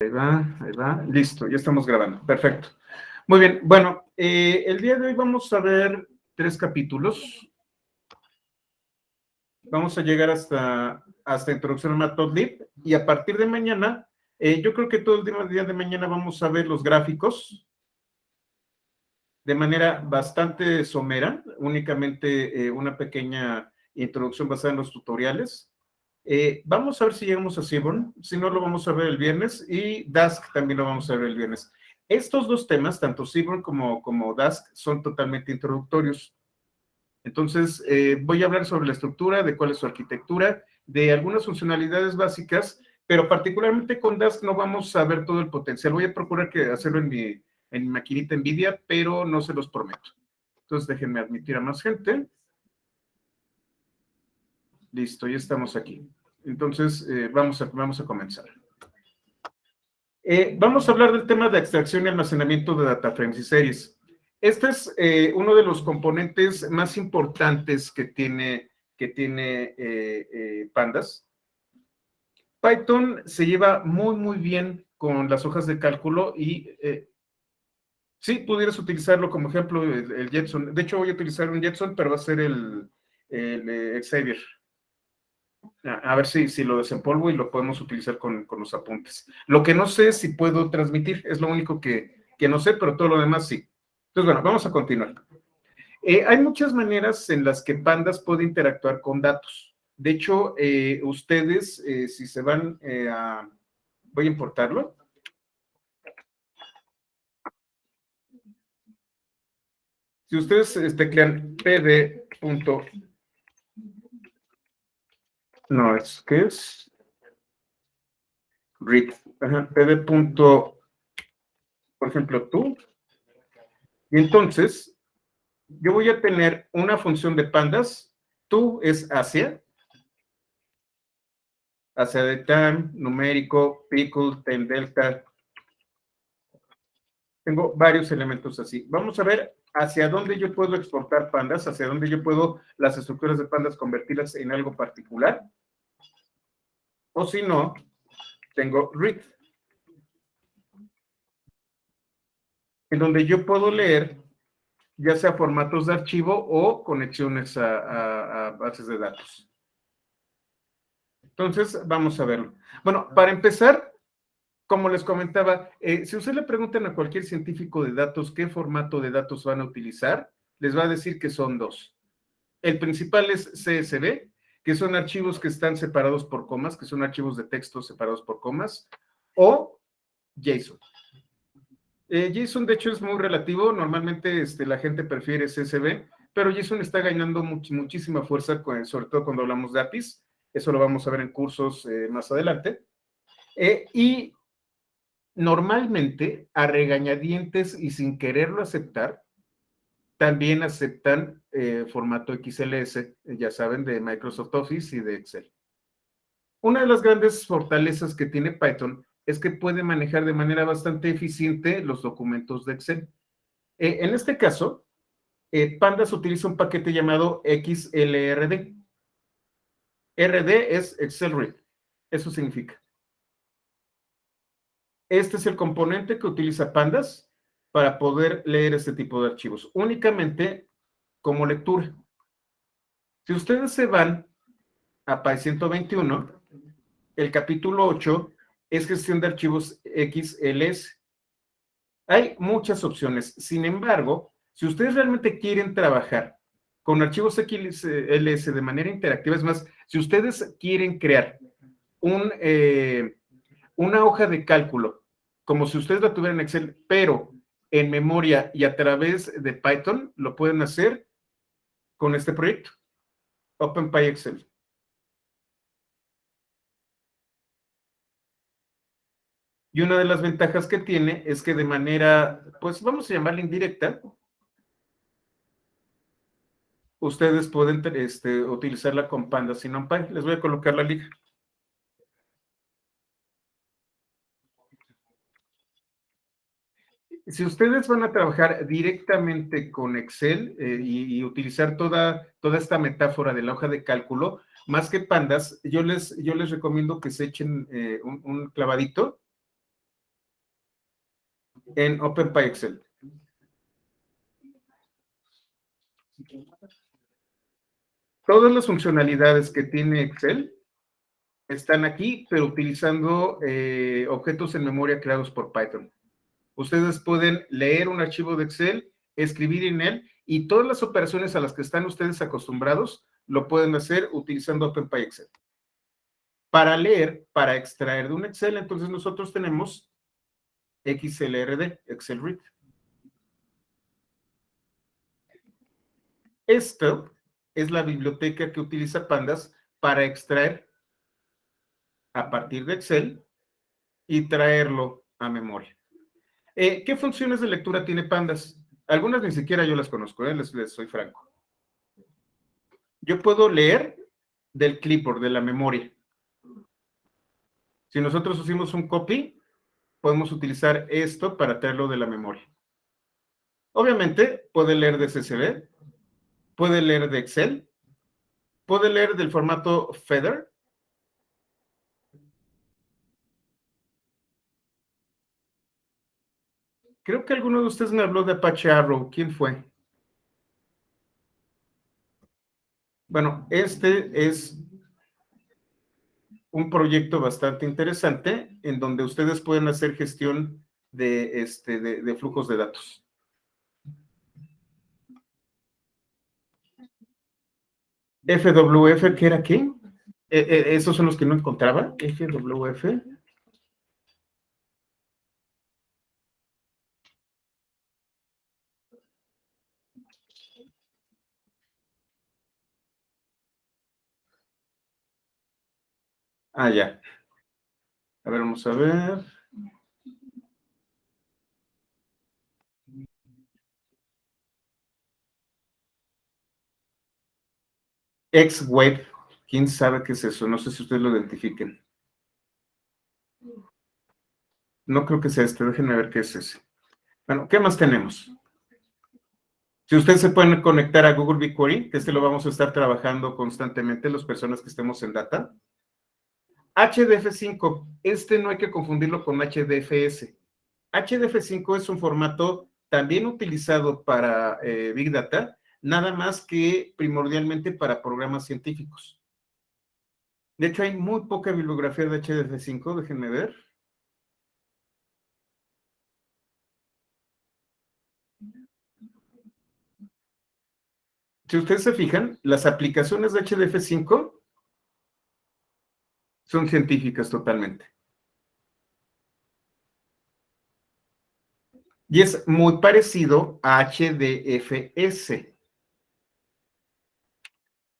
Ahí va, listo, ya estamos grabando, perfecto. Muy bien, bueno, el día de hoy vamos a ver 3 capítulos. Vamos a llegar hasta Introducción a Matplotlib y a partir de mañana, yo creo que todo el día de mañana vamos a ver los gráficos de manera bastante somera, únicamente una pequeña introducción basada en los tutoriales. Vamos a ver si llegamos a Seaborn, si no lo vamos a ver el viernes, y Dask también lo vamos a ver el viernes. Estos dos temas, tanto Seaborn como Dask, son totalmente introductorios. Entonces, voy a hablar sobre la estructura, de cuál es su arquitectura, de algunas funcionalidades básicas, pero particularmente con Dask no vamos a ver todo el potencial. Voy a procurar hacerlo en mi maquinita NVIDIA, pero no se los prometo. Entonces, déjenme admitir a más gente. Listo, ya estamos aquí. Entonces, vamos a comenzar. Vamos a hablar del tema de extracción y almacenamiento de data frames y series. Este es uno de los componentes más importantes que tiene Pandas. Python se lleva muy bien con las hojas de cálculo y sí, pudieras utilizarlo como ejemplo el Jetson. De hecho, voy a utilizar un Jetson, pero va a ser el Xavier. A ver si lo desempolvo y lo podemos utilizar con los apuntes. Lo que no sé es si puedo transmitir, es lo único que no sé, pero todo lo demás sí. Entonces, bueno, vamos a continuar. Hay muchas maneras en las que Pandas puede interactuar con datos. De hecho, ustedes, si se van voy a importarlo. Si ustedes teclean pd. No, ¿qué es? Read. Pd. Por ejemplo, tú. Y entonces, yo voy a tener una función de Pandas. Tú es Asia de time, numérico, pickle, time delta. Tengo varios elementos así. Vamos a ver hacia dónde yo puedo exportar Pandas, hacia dónde yo puedo las estructuras de Pandas convertirlas en algo particular. O si no, tengo read, en donde yo puedo leer ya sea formatos de archivo o conexiones a bases de datos. Entonces, vamos a verlo. Bueno, para empezar, como les comentaba, si usted le preguntan a cualquier científico de datos qué formato de datos van a utilizar, les va a decir que son dos. El principal es CSV, que son archivos que están separados por comas, que son archivos de texto separados por comas, o JSON. JSON, de hecho, es muy relativo. Normalmente la gente prefiere CSV, pero JSON está ganando muchísima fuerza, sobre todo cuando hablamos de APIs. Eso lo vamos a ver en cursos más adelante. Y normalmente, a regañadientes y sin quererlo aceptar, también aceptan formato XLS, ya saben, de Microsoft Office y de Excel. Una de las grandes fortalezas que tiene Python es que puede manejar de manera bastante eficiente los documentos de Excel. En este caso, Pandas utiliza un paquete llamado XLRD. RD es Excel Read. Eso significa. Este es el componente que utiliza Pandas para poder leer este tipo de archivos, únicamente como lectura. Si ustedes se van a PY 121, el capítulo 8 es gestión de archivos XLS. Hay muchas opciones. Sin embargo, si ustedes realmente quieren trabajar con archivos XLS de manera interactiva, es más, si ustedes quieren crear una hoja de cálculo, como si ustedes la tuvieran en Excel, pero en memoria y a través de Python, lo pueden hacer con este proyecto, OpenPyXL. Y una de las ventajas que tiene es que de manera, pues vamos a llamarla indirecta, ustedes pueden utilizarla con Pandas y NumPy. Les voy a colocar la liga. Si ustedes van a trabajar directamente con Excel y utilizar toda esta metáfora de la hoja de cálculo, más que Pandas, yo les recomiendo que se echen un clavadito en OpenPyExcel. Todas las funcionalidades que tiene Excel están aquí, pero utilizando objetos en memoria creados por Python. Ustedes pueden leer un archivo de Excel, escribir en él, y todas las operaciones a las que están ustedes acostumbrados lo pueden hacer utilizando OpenPyExcel. Para leer, para extraer de un Excel, entonces nosotros tenemos XLRD, Excel Read. Esto es la biblioteca que utiliza Pandas para extraer a partir de Excel y traerlo a memoria. ¿Qué funciones de lectura tiene Pandas? Algunas ni siquiera yo las conozco, les soy franco. Yo puedo leer del clipboard, de la memoria. Si nosotros hicimos un copy, podemos utilizar esto para traerlo de la memoria. Obviamente, puede leer de CSV, puede leer de Excel, puede leer del formato Feather. Creo que alguno de ustedes me habló de Apache Arrow. ¿Quién fue? Bueno, este es un proyecto bastante interesante en donde ustedes pueden hacer gestión de flujos de datos. FWF, ¿qué era qué? ¿Esos son los que no encontraba? FWF. Ah, ya. A ver, vamos a ver. XWeb. ¿Quién sabe qué es eso? No sé si ustedes lo identifiquen. No creo que sea este. Déjenme ver qué es ese. Bueno, ¿qué más tenemos? Si ustedes se pueden conectar a Google BigQuery, que lo vamos a estar trabajando constantemente, las personas que estemos en data. HDF5, no hay que confundirlo con HDFS. HDF5 es un formato también utilizado para Big Data, nada más que primordialmente para programas científicos. De hecho, hay muy poca bibliografía de HDF5, déjenme ver. Si ustedes se fijan, las aplicaciones de HDF5 son científicas totalmente. Y es muy parecido a HDFS.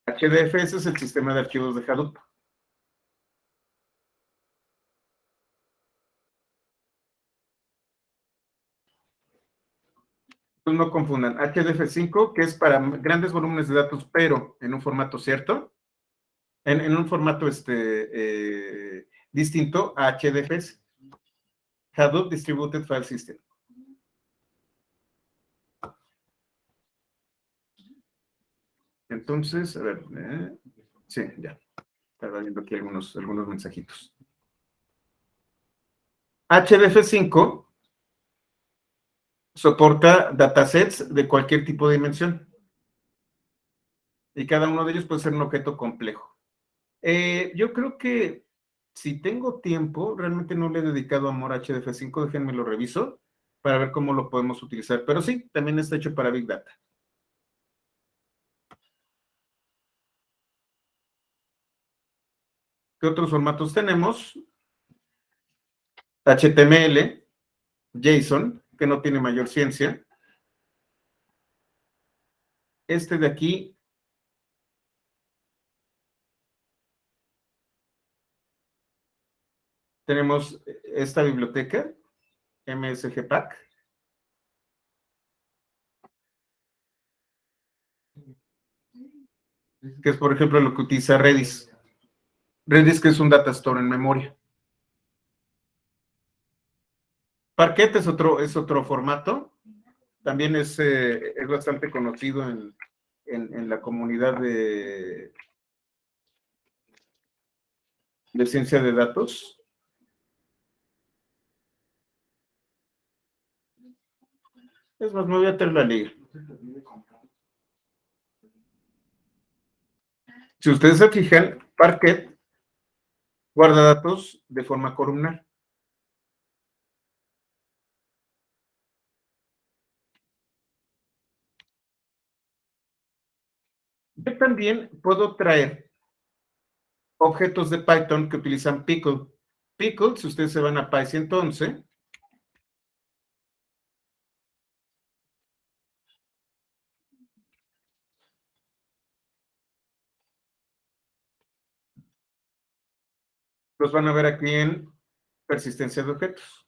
HDFS es el sistema de archivos de Hadoop. Entonces no confundan. HDF5, que es para grandes volúmenes de datos, pero en un formato cierto, en un formato distinto a HDFS. Hadoop Distributed File System. Entonces, a ver, sí, ya. Estaba viendo aquí algunos mensajitos. HDF5 soporta datasets de cualquier tipo de dimensión. Y cada uno de ellos puede ser un objeto complejo. Yo creo que si tengo tiempo, realmente no le he dedicado amor a HDF5, déjenme lo reviso para ver cómo lo podemos utilizar. Pero sí, también está hecho para Big Data. ¿Qué otros formatos tenemos? HTML, JSON, que no tiene mayor ciencia. Este de aquí tenemos esta biblioteca, MSGPack, que es, por ejemplo, lo que utiliza Redis. Redis, que es un data store en memoria. Parquet es otro formato. También es bastante conocido en la comunidad de ciencia de datos. Es más, me voy a traer la liga. Si ustedes se fijan, Parquet guarda datos de forma columnar. Yo también puedo traer objetos de Python que utilizan Pickle. Pickle, si ustedes se van a Python 11, los van a ver aquí en persistencia de objetos.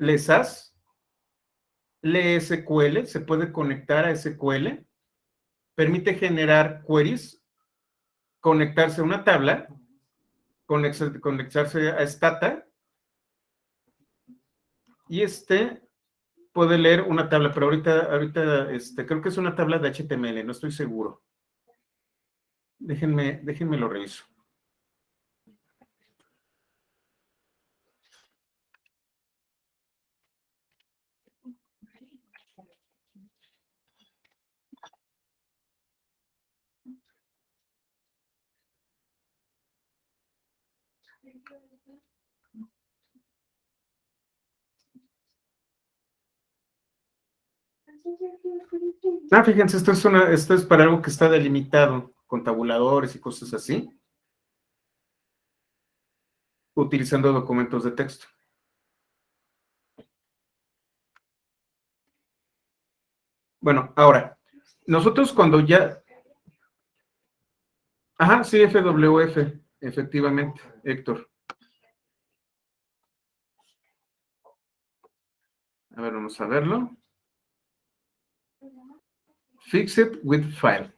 LESAS, LSQL, se puede conectar a SQL, permite generar queries, conectarse a una tabla, conectarse a Stata, y puede leer una tabla, pero ahorita creo que es una tabla de HTML, no estoy seguro. Déjenme lo reviso. Fíjense, esto es para algo que está delimitado con tabuladores y cosas así, utilizando documentos de texto. Bueno, ahora, nosotros cuando ya... Ajá, sí, FWF, efectivamente, Héctor. A ver, vamos a verlo. Fixed with file.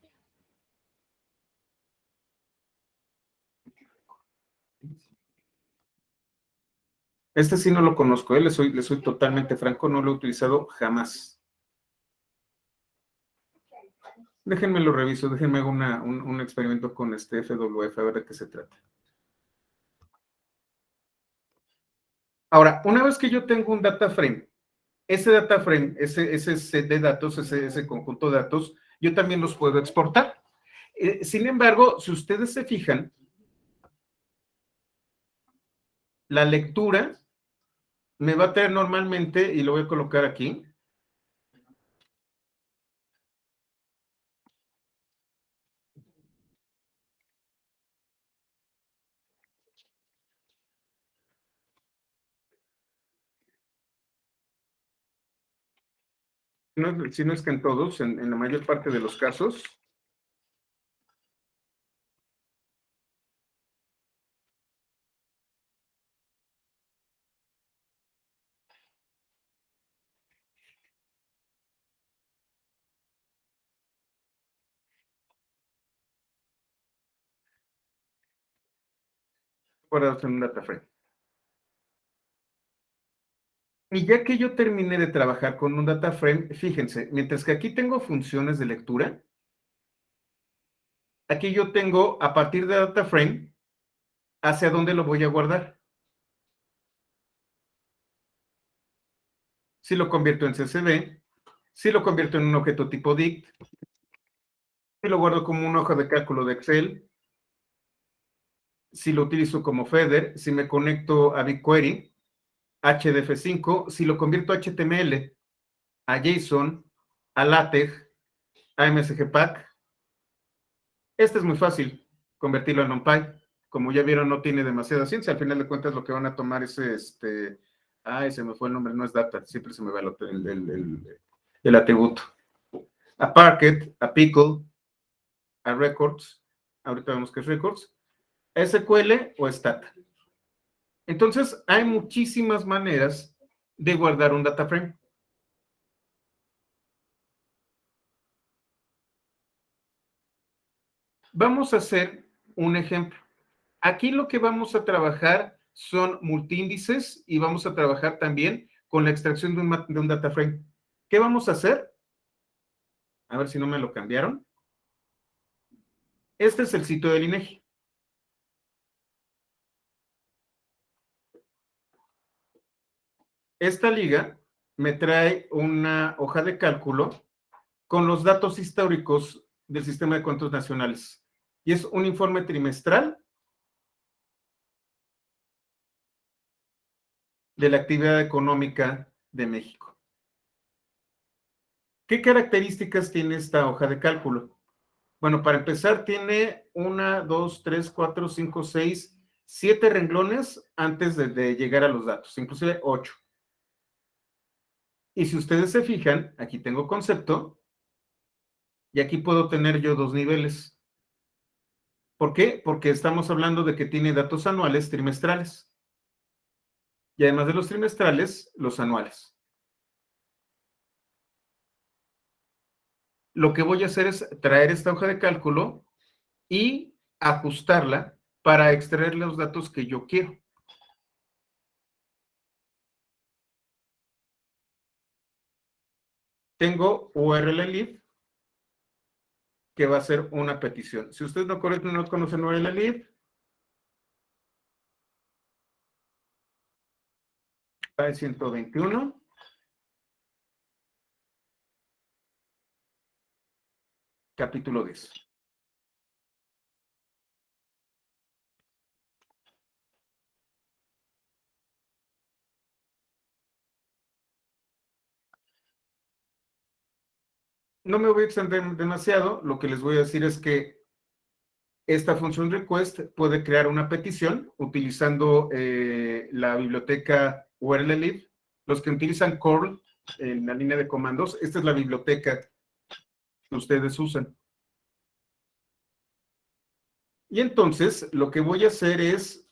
Este sí no lo conozco, le soy totalmente franco, no lo he utilizado jamás. Déjenme lo reviso, déjenme hago un experimento con este FWF, a ver de qué se trata. Ahora, una vez que yo tengo un data frame, ese data frame, ese set de datos, ese conjunto de datos, yo también los puedo exportar. Sin embargo, si ustedes se fijan, la lectura me va a traer normalmente, y lo voy a colocar aquí, si no es que en todos, en la mayor parte de los casos, guardados en un data frame. Y ya que yo terminé de trabajar con un data frame, fíjense, mientras que aquí tengo funciones de lectura, aquí yo tengo, a partir de data frame, hacia dónde lo voy a guardar. Si lo convierto en CSV, si lo convierto en un objeto tipo dict, si lo guardo como una hoja de cálculo de Excel, si lo utilizo como feeder, si me conecto a BigQuery, HDF5, si lo convierto a HTML, a JSON, a LaTeX, a MSGPack. Este es muy fácil, convertirlo a NumPy. Como ya vieron, no tiene demasiada ciencia. Al final de cuentas, lo que van a tomar es se me fue el nombre, no es data, siempre se me va el atributo. A Parquet, a Pickle, a Records, ahorita vemos que es Records, SQL o Stata. Entonces, hay muchísimas maneras de guardar un data frame. Vamos a hacer un ejemplo. Aquí lo que vamos a trabajar son multiíndices y vamos a trabajar también con la extracción de un data frame. ¿Qué vamos a hacer? A ver si no me lo cambiaron. Este es el sitio del INEGI. Esta liga me trae una hoja de cálculo con los datos históricos del sistema de cuentos nacionales. Y es un informe trimestral de la actividad económica de México. ¿Qué características tiene esta hoja de cálculo? Bueno, para empezar, tiene 1, 2, 3, 4, 5, 6, 7 renglones antes de llegar a los datos, inclusive 8. Y si ustedes se fijan, aquí tengo concepto y aquí puedo tener yo 2 niveles. ¿Por qué? Porque estamos hablando de que tiene datos anuales, trimestrales. Y además de los trimestrales, los anuales. Lo que voy a hacer es traer esta hoja de cálculo y ajustarla para extraer los datos que yo quiero. Tengo URL-lib, que va a ser una petición. Si ustedes no conocen URL-lib, 121, capítulo 10. No me voy a extender demasiado, lo que les voy a decir es que esta función request puede crear una petición utilizando la biblioteca URL-lib. Los que utilizan curl en la línea de comandos, esta es la biblioteca que ustedes usan. Y entonces lo que voy a hacer es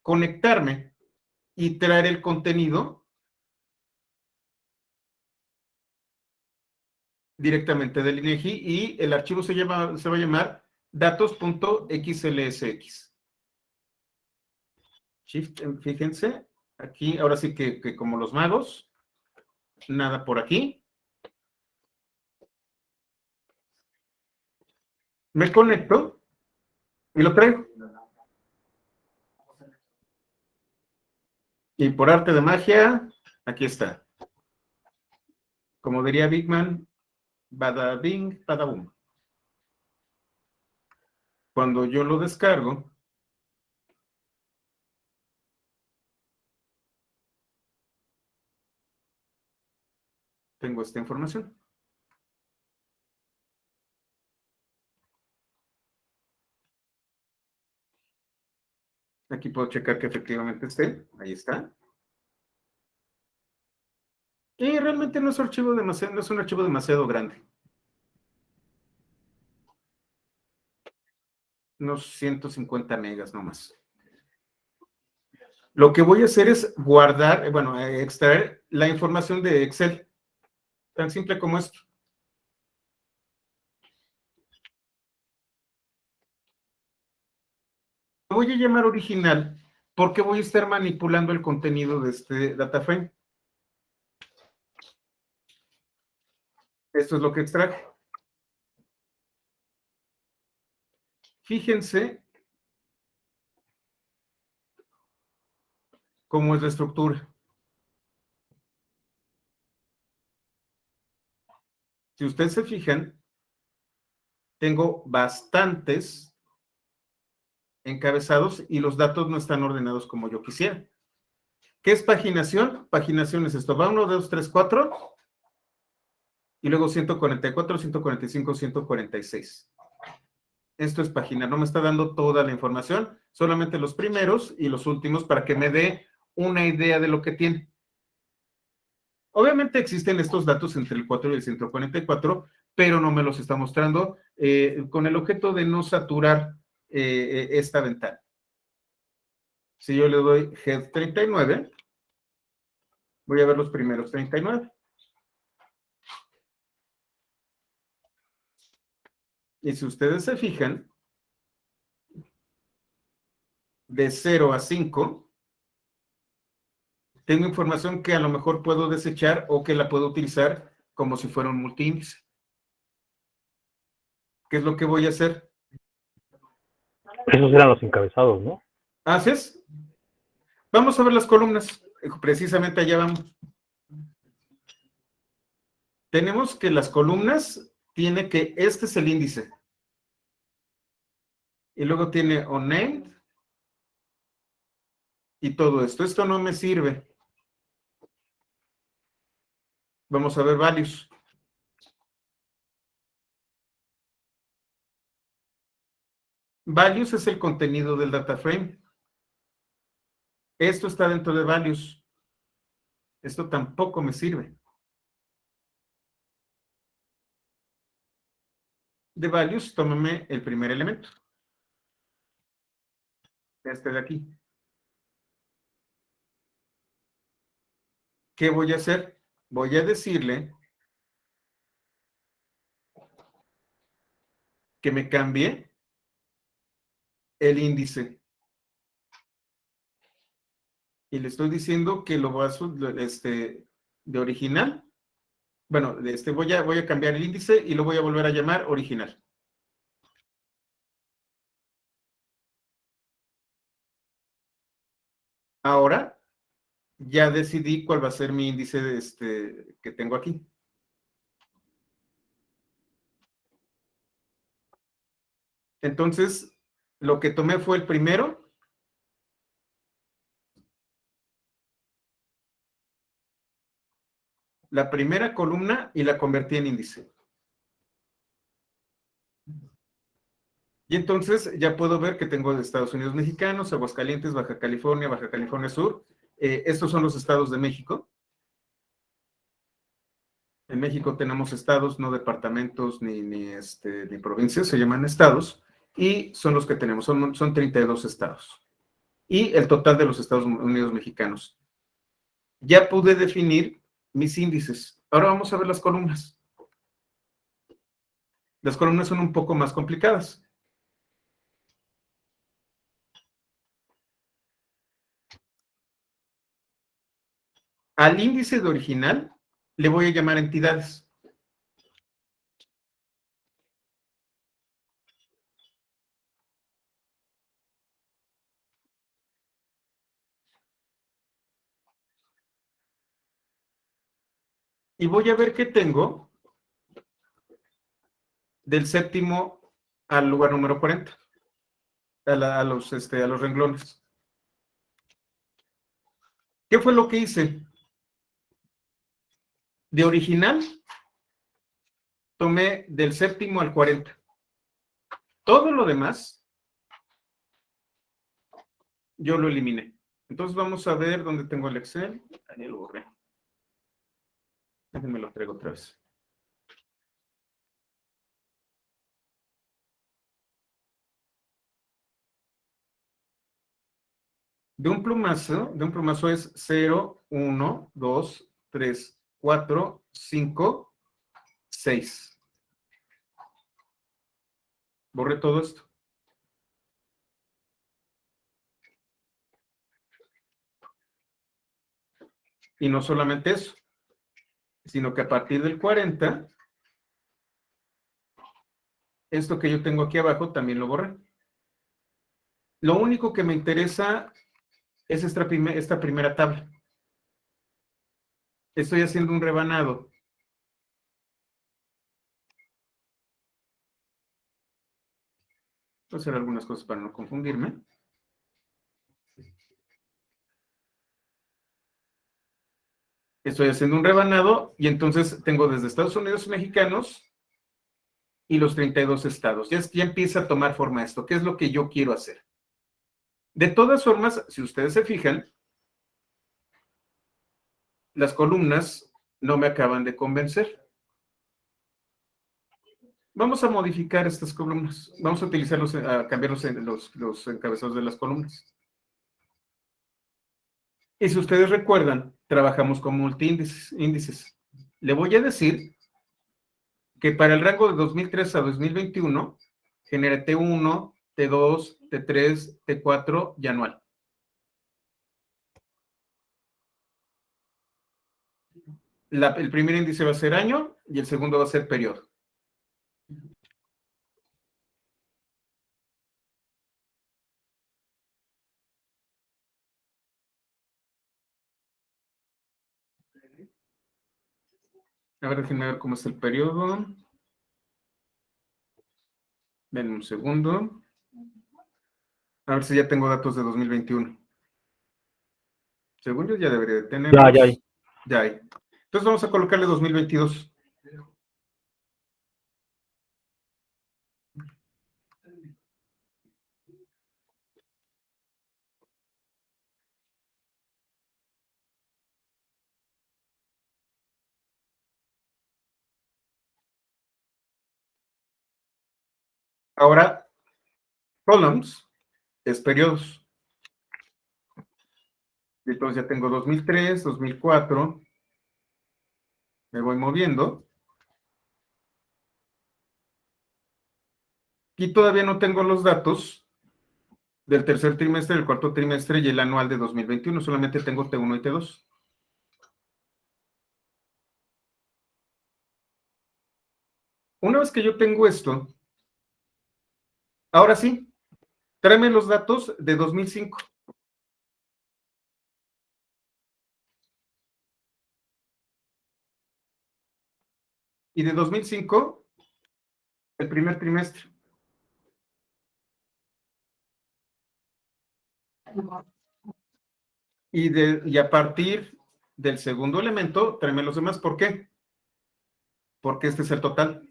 conectarme y traer el contenido directamente del INEGI y el archivo se va a llamar datos.xlsx. Shift, fíjense, aquí, ahora sí que como los magos, nada por aquí. Me conecto y lo traigo. Y por arte de magia, aquí está. Como diría Big Man, bada bing, bada boom. Cuando yo lo descargo, tengo esta información. Aquí puedo checar que efectivamente esté. Ahí está. Y realmente no es un archivo demasiado grande. Unos 150 megas nomás. Lo que voy a hacer es guardar, extraer la información de Excel. Tan simple como esto. Lo voy a llamar original porque voy a estar manipulando el contenido de este data frame. Esto es lo que extraje. Fíjense cómo es la estructura. Si ustedes se fijan, tengo bastantes encabezados y los datos no están ordenados como yo quisiera. ¿Qué es paginación? Paginación es esto. Va 1, 2, 3, 4 y luego 144, 145, 146. Esto es página, no me está dando toda la información, solamente los primeros y los últimos para que me dé una idea de lo que tiene. Obviamente existen estos datos entre el 4 y el 144, pero no me los está mostrando con el objeto de no saturar esta ventana. Si yo le doy Head 39, voy a ver los primeros 39. Y si ustedes se fijan, de 0 a 5, tengo información que a lo mejor puedo desechar o que la puedo utilizar como si fuera un multiíndice. ¿Qué es lo que voy a hacer? Esos eran los encabezados, ¿no? ¿Haces? Vamos a ver las columnas. Precisamente allá vamos. Tenemos que las columnas tiene que, este es el índice. Y luego tiene unnamed y todo esto. Esto no me sirve. Vamos a ver values. Values es el contenido del data frame. Esto está dentro de values. Esto tampoco me sirve. De values, tómame el primer elemento. Este de aquí. ¿Qué voy a hacer? Voy a decirle que me cambie el índice. Y le estoy diciendo que lo voy a de original. Bueno, voy a cambiar el índice y lo voy a volver a llamar original. Ahora ya decidí cuál va a ser mi índice que tengo aquí. Entonces, lo que tomé fue el primero. La primera columna y la convertí en índice. Y entonces ya puedo ver que tengo de Estados Unidos mexicanos, Aguascalientes, Baja California Sur. Estos son los estados de México. En México tenemos estados, no departamentos ni provincias, se llaman estados, y son los que tenemos, son 32 estados. Y el total de los Estados Unidos mexicanos. Ya pude definir mis índices. Ahora vamos a ver las columnas. Las columnas son un poco más complicadas. Al índice de original le voy a llamar entidades. Y voy a ver qué tengo del séptimo al lugar número 40, a los renglones. ¿Qué fue lo que hice? De original, tomé del séptimo al 40. Todo lo demás, yo lo eliminé. Entonces vamos a ver dónde tengo el Excel. Ahí lo borré. Déjenme lo traigo otra vez. De un plumazo es 0, 1, 2, 3, 4, 5, 6. Borré todo esto. Y no solamente eso, sino que a partir del 40, esto que yo tengo aquí abajo también lo borré. Lo único que me interesa es esta primera tabla. Estoy haciendo un rebanado. Voy a hacer algunas cosas para no confundirme. Estoy haciendo un rebanado y entonces tengo desde Estados Unidos mexicanos y los 32 estados. Ya empieza a tomar forma esto. ¿Qué es lo que yo quiero hacer? De todas formas, si ustedes se fijan, las columnas no me acaban de convencer. Vamos a modificar estas columnas. Vamos a utilizarlos, a cambiar los encabezados de las columnas. Y si ustedes recuerdan, trabajamos con multiíndices. Le voy a decir que para el rango de 2003 a 2021, genere T1, T2, T3, T4 y anual. El primer índice va a ser año y el segundo va a ser periodo. A ver, déjenme ver cómo es el periodo. Ven un segundo. A ver si ya tengo datos de 2021. Según yo ya debería de tenerlos. Ya hay. Ya hay. Entonces vamos a colocarle 2022. Ahora, columns es periodos. Entonces ya tengo 2003, 2004. Me voy moviendo. Y todavía no tengo los datos del tercer trimestre, del cuarto trimestre y el anual de 2021. Solamente tengo T1 y T2. Una vez que yo tengo esto, ahora sí, tráeme los datos de 2005. Y de 2005, el primer trimestre. Y a partir del segundo elemento, tráeme los demás. ¿Por qué? Porque este es el total.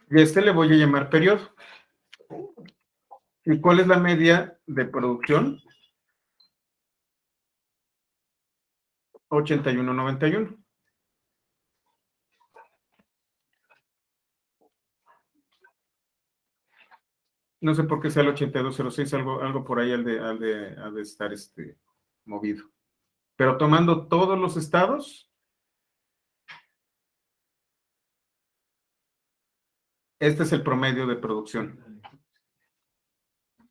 Y este le voy a llamar periodo. ¿Y cuál es la media de producción? 81.91. No sé por qué sea el 8206, algo por ahí al de estar movido. Pero tomando todos los estados, este es el promedio de producción.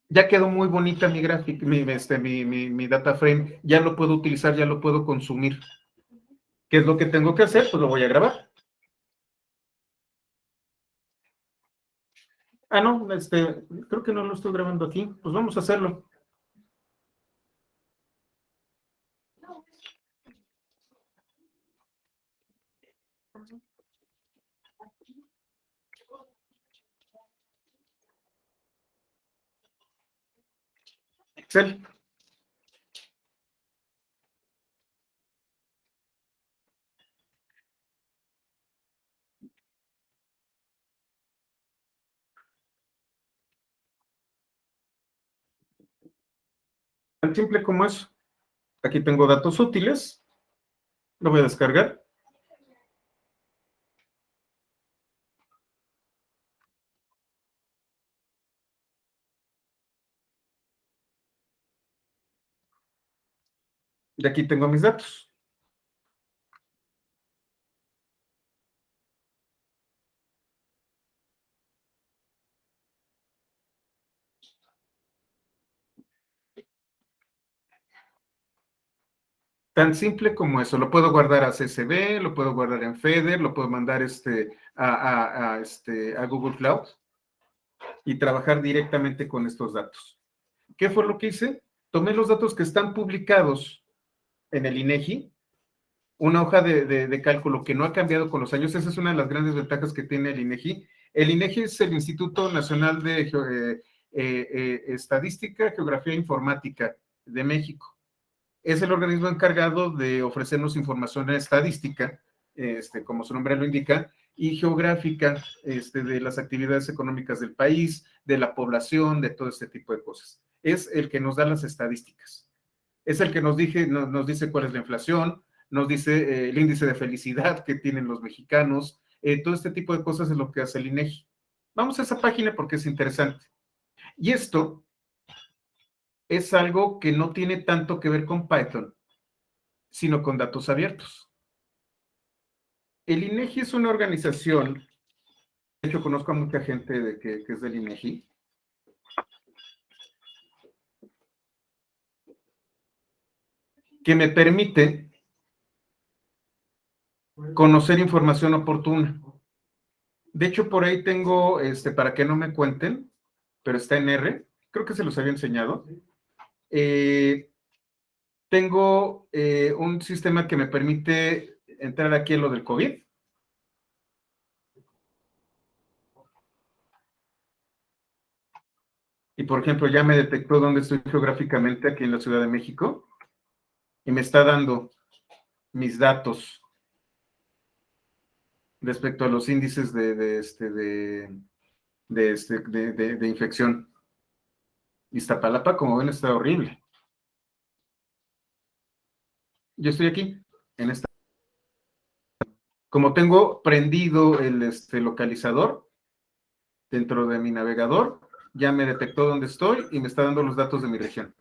Ya quedó muy bonita mi gráfica, mi data frame. Ya lo puedo utilizar, ya lo puedo consumir. ¿Qué es lo que tengo que hacer? Pues lo voy a grabar. Ah, no, creo que no lo estoy grabando aquí. Pues vamos a hacerlo. Excel. Tan simple como eso. Aquí tengo datos útiles. Lo voy a descargar. Y aquí tengo mis datos. Tan simple como eso. Lo puedo guardar a CSV, lo puedo guardar en Feder, lo puedo mandar a Google Cloud y trabajar directamente con estos datos. ¿Qué fue lo que hice? Tomé los datos que están publicados en el INEGI, una hoja de cálculo que no ha cambiado con los años. Esa es una de las grandes ventajas que tiene el INEGI. El INEGI es el Instituto Nacional de Estadística, Geografía e Informática de México. Es el organismo encargado de ofrecernos información estadística, como su nombre lo indica, y geográfica, de las actividades económicas del país, de la población, de todo este tipo de cosas. Es el que nos da las estadísticas. Es el que nos dice cuál es la inflación, nos dice el índice de felicidad que tienen los mexicanos, todo este tipo de cosas es lo que hace el INEGI. Vamos a esa página porque es interesante. Y esto es algo que no tiene tanto que ver con Python, sino con datos abiertos. El INEGI es una organización, de hecho conozco a mucha gente que es del INEGI, que me permite conocer información oportuna. De hecho, por ahí tengo, para que no me cuenten, pero está en R, creo que se los había enseñado. Tengo un sistema que me permite entrar aquí en lo del COVID. Y, por ejemplo, ya me detectó dónde estoy geográficamente aquí en la Ciudad de México y me está dando mis datos respecto a los índices de infección. Iztapalapa, como ven, está horrible. Yo estoy aquí, en esta. Como tengo prendido el localizador dentro de mi navegador, ya me detectó dónde estoy y me está dando los datos de mi región.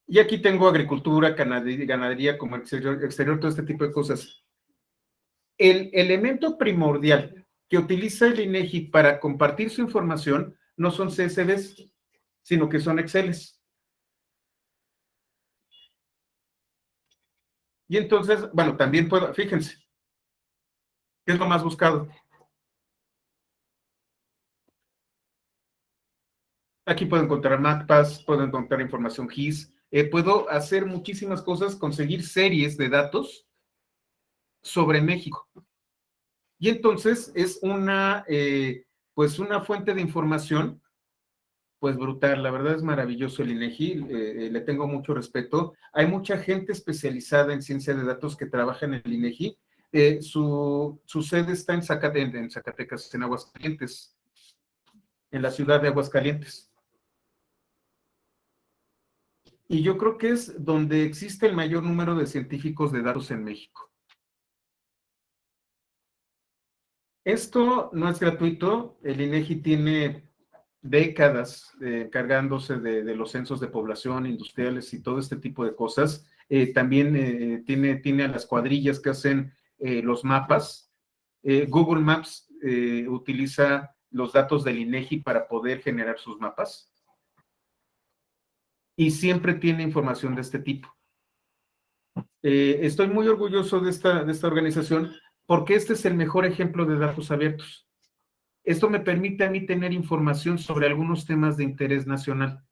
Y aquí tengo agricultura, ganadería, comercio exterior, todo este tipo de cosas. El elemento primordial que utiliza el INEGI para compartir su información no son CSVs, sino que son Exceles. Y entonces, bueno, también puedo, fíjense, ¿qué es lo más buscado? Aquí puedo encontrar mapas, puedo encontrar información GIS, puedo hacer muchísimas cosas, conseguir series de datos sobre México. Y entonces es pues una fuente de información, pues brutal. La verdad es maravilloso el INEGI, le tengo mucho respeto. Hay mucha gente especializada en ciencia de datos que trabaja en el INEGI. Su sede está en Zacatecas, en Aguascalientes, en la ciudad de Aguascalientes. Y yo creo que es donde existe el mayor número de científicos de datos en México. Esto no es gratuito. El INEGI tiene décadas encargándose de los censos de población, industriales y todo este tipo de cosas. También tiene a las cuadrillas que hacen los mapas. Google Maps utiliza los datos del INEGI para poder generar sus mapas. Y siempre tiene información de este tipo. Estoy muy orgulloso de esta organización porque este es el mejor ejemplo de datos abiertos. Esto me permite a mí tener información sobre algunos temas de interés nacional.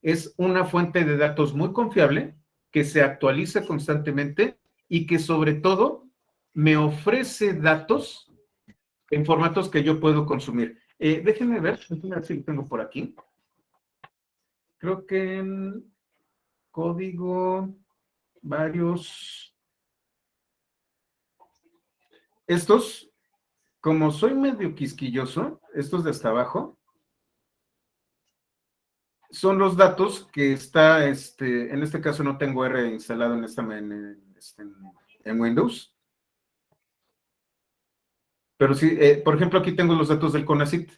Es una fuente de datos muy confiable, que se actualiza constantemente y que sobre todo me ofrece datos en formatos que yo puedo consumir. Déjenme ver si lo tengo por aquí. Creo que en código, varios. Estos, como soy medio quisquilloso, estos de hasta abajo, son los datos que está, en este caso no tengo R instalado en Windows, pero sí, por ejemplo, aquí tengo los datos del CONACYT,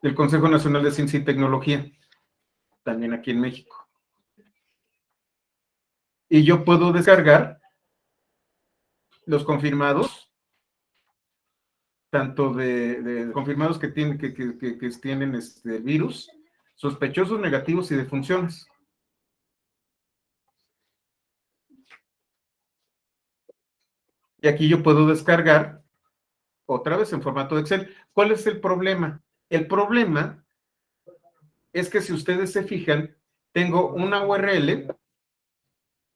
del Consejo Nacional de Ciencia y Tecnología, también aquí en México. Y yo puedo descargar los confirmados, tanto de confirmados que tienen el virus, sospechosos, negativos y defunciones. Y aquí yo puedo descargar otra vez en formato de Excel. ¿Cuál es el problema? El problema es que si ustedes se fijan, tengo una URL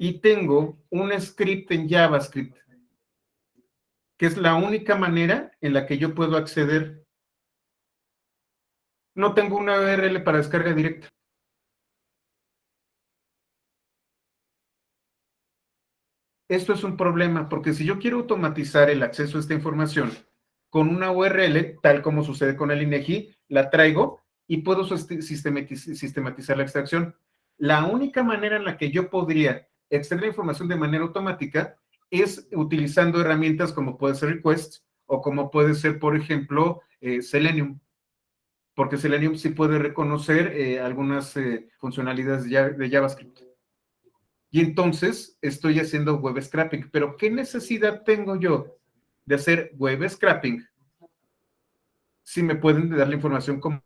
y tengo un script en JavaScript, que es la única manera en la que yo puedo acceder. No tengo una URL para descarga directa. Esto es un problema, porque si yo quiero automatizar el acceso a esta información con una URL, tal como sucede con el INEGI, la traigo y puedo sistematizar la extracción. La única manera en la que yo podría extraer la información de manera automática es utilizando herramientas como puede ser Request o como puede ser, por ejemplo, Selenium, porque Selenium sí puede reconocer algunas funcionalidades de JavaScript. Y entonces estoy haciendo web scraping. Pero ¿qué necesidad tengo yo de hacer web scraping si me pueden dar la información como...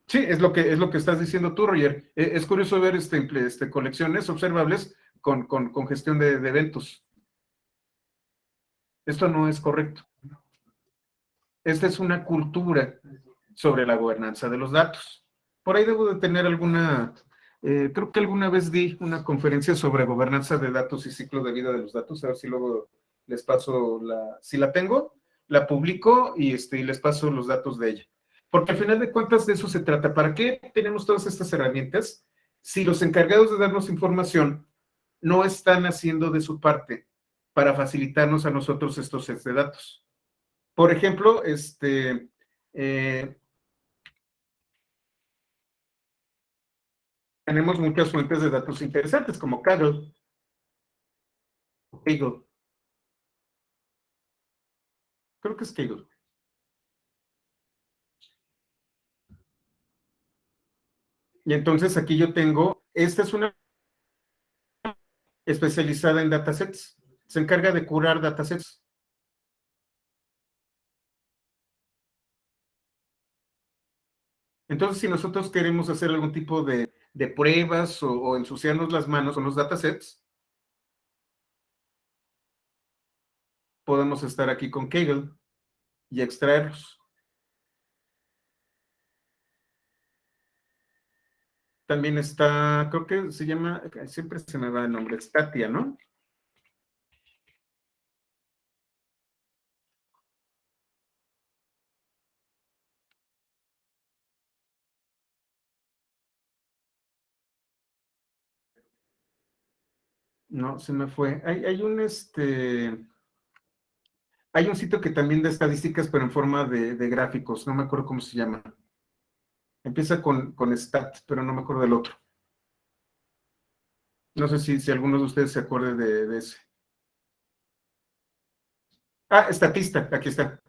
Sí, es lo que estás diciendo tú, Roger. Es curioso ver colecciones observables con gestión de eventos. Esto no es correcto. Esta es una cultura sobre la gobernanza de los datos. Por ahí debo de tener creo que alguna vez di una conferencia sobre gobernanza de datos y ciclo de vida de los datos, a ver si luego les paso si la tengo, la publico y les paso los datos de ella. Porque al final de cuentas de eso se trata. ¿Para qué tenemos todas estas herramientas si los encargados de darnos información no están haciendo de su parte para facilitarnos a nosotros estos sets de datos? Por ejemplo, eh, tenemos muchas fuentes de datos interesantes como Kaggle, Kaggle, creo que es Kaggle. Y entonces aquí yo tengo, esta es una especializada en datasets, se encarga de curar datasets. Entonces, si nosotros queremos hacer algún tipo de pruebas o ensuciarnos las manos con los datasets, podemos estar aquí con Kaggle y extraerlos. También está, creo que se llama, siempre se me va el nombre, Statia, ¿no? No, se me fue. Hay un sitio que también da estadísticas, pero en forma de gráficos. No me acuerdo cómo se llama. Empieza con stat, pero no me acuerdo del otro. No sé si alguno de ustedes se acuerde de ese. Ah, Estatista, aquí está.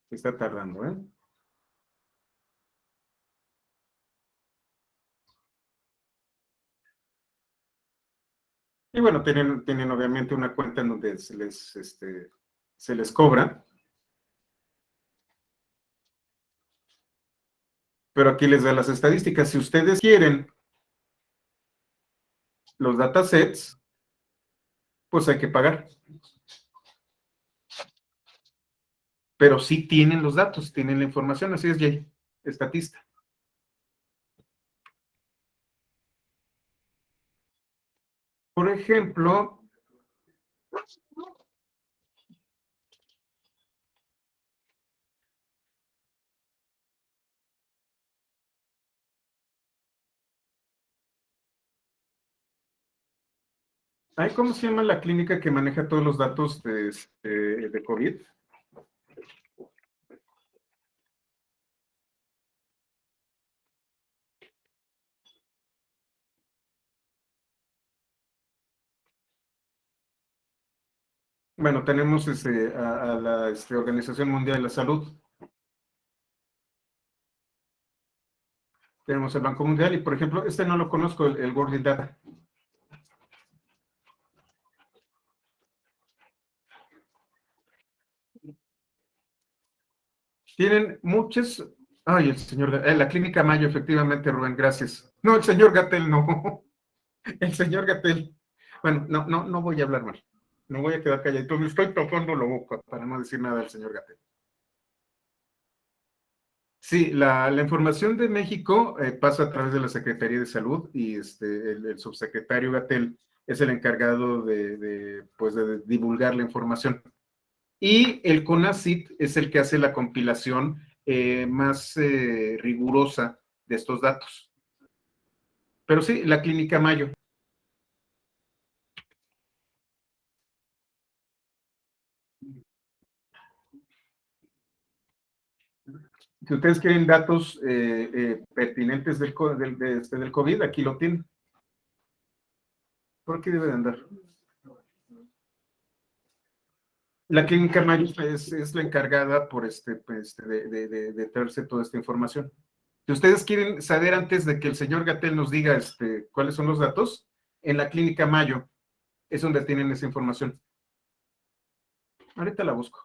Está tardando, ¿eh? Y bueno, tienen obviamente una cuenta en donde se les cobra, pero aquí les da las estadísticas. Si ustedes quieren los datasets, pues hay que pagar. Pero sí tienen los datos, tienen la información, así es, Jay, estatista. Por ejemplo, ¿cómo se llama la clínica que maneja todos los datos de COVID? Bueno, tenemos a la Organización Mundial de la Salud, tenemos el Banco Mundial y, por ejemplo, no lo conozco, el World Data. Tienen muchas... Ay, la Clínica Mayo, efectivamente, Rubén, gracias. No, el señor Gatel no. El señor Gatel. Bueno, no voy a hablar mal. No voy a quedar callado. Me estoy tocando la boca para no decir nada del señor Gatel. Sí, la información de México pasa a través de la Secretaría de Salud y el subsecretario Gatel es el encargado pues de divulgar la información. Y el CONACYT es el que hace la compilación más rigurosa de estos datos. Pero sí, la Clínica Mayo. Si ustedes quieren datos pertinentes del COVID, aquí lo tienen. ¿Por qué debe de andar? La clínica Mayo es la encargada por de traerse toda esta información. Si ustedes quieren saber antes de que el señor Gatell nos diga cuáles son los datos, en la clínica Mayo es donde tienen esa información. Ahorita la busco.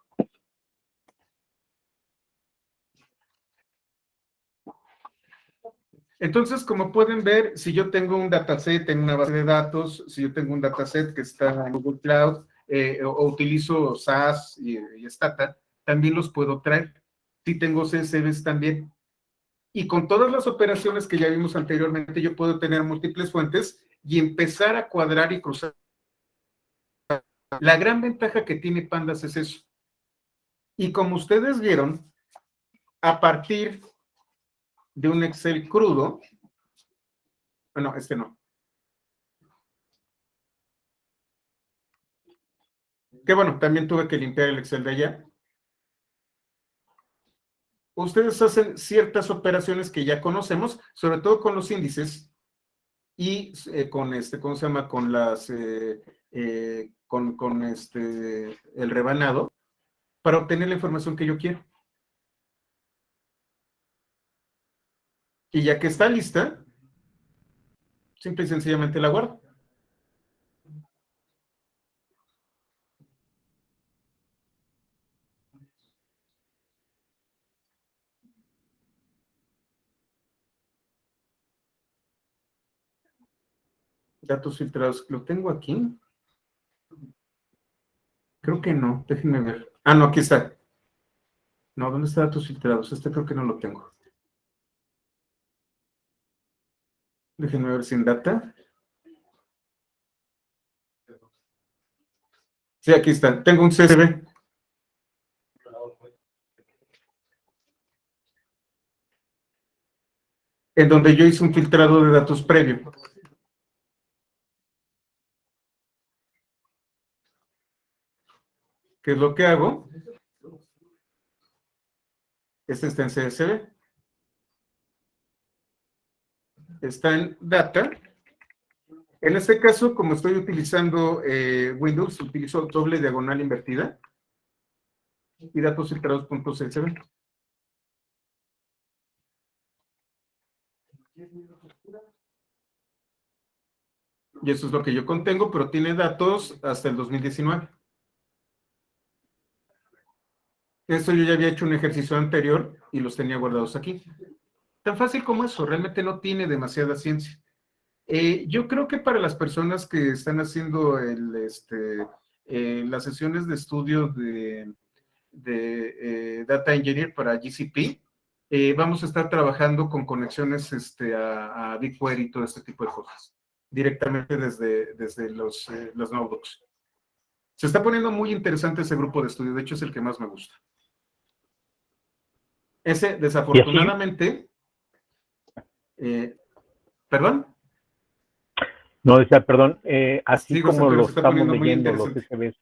Entonces, como pueden ver, si yo tengo un dataset en una base de datos, si yo tengo un dataset que está en Google Cloud, o utilizo SAS y Stata, también los puedo traer. Si tengo CSVs también. Y con todas las operaciones que ya vimos anteriormente, yo puedo tener múltiples fuentes y empezar a cuadrar y cruzar. La gran ventaja que tiene Pandas es eso. Y como ustedes vieron, a partir de un Excel crudo, bueno, no. Que bueno, también tuve que limpiar el Excel de allá. Ustedes hacen ciertas operaciones que ya conocemos, sobre todo con los índices y con ¿cómo se llama? Con las, con el rebanado, para obtener la información que yo quiero. Y ya que está lista, simple y sencillamente la guardo. Datos filtrados, ¿lo tengo aquí? Creo que no, déjenme ver. Ah, no, aquí está. No, ¿dónde está datos filtrados? Creo que no lo tengo. Déjenme ver sin data. Sí, aquí está. Tengo un CSV. En donde yo hice un filtrado de datos previo. ¿Qué es lo que hago? Está en CSV. Está en Data. En este caso, como estoy utilizando Windows, utilizo doble diagonal invertida y datos filtrados.csv. Y eso es lo que yo contengo, pero tiene datos hasta el 2019. Esto yo ya había hecho un ejercicio anterior y los tenía guardados aquí. Tan fácil como eso, realmente no tiene demasiada ciencia. Yo creo que para las personas que están haciendo las sesiones de estudio de Data Engineer para GCP, vamos a estar trabajando con conexiones a BigQuery y todo este tipo de cosas, directamente desde los notebooks. Se está poniendo muy interesante ese grupo de estudio, de hecho es el que más me gusta. Ese, desafortunadamente, ¿perdón? No, decía, perdón, así Digo, como lo se está estamos poniendo muy leyendo, los interesante. SBs.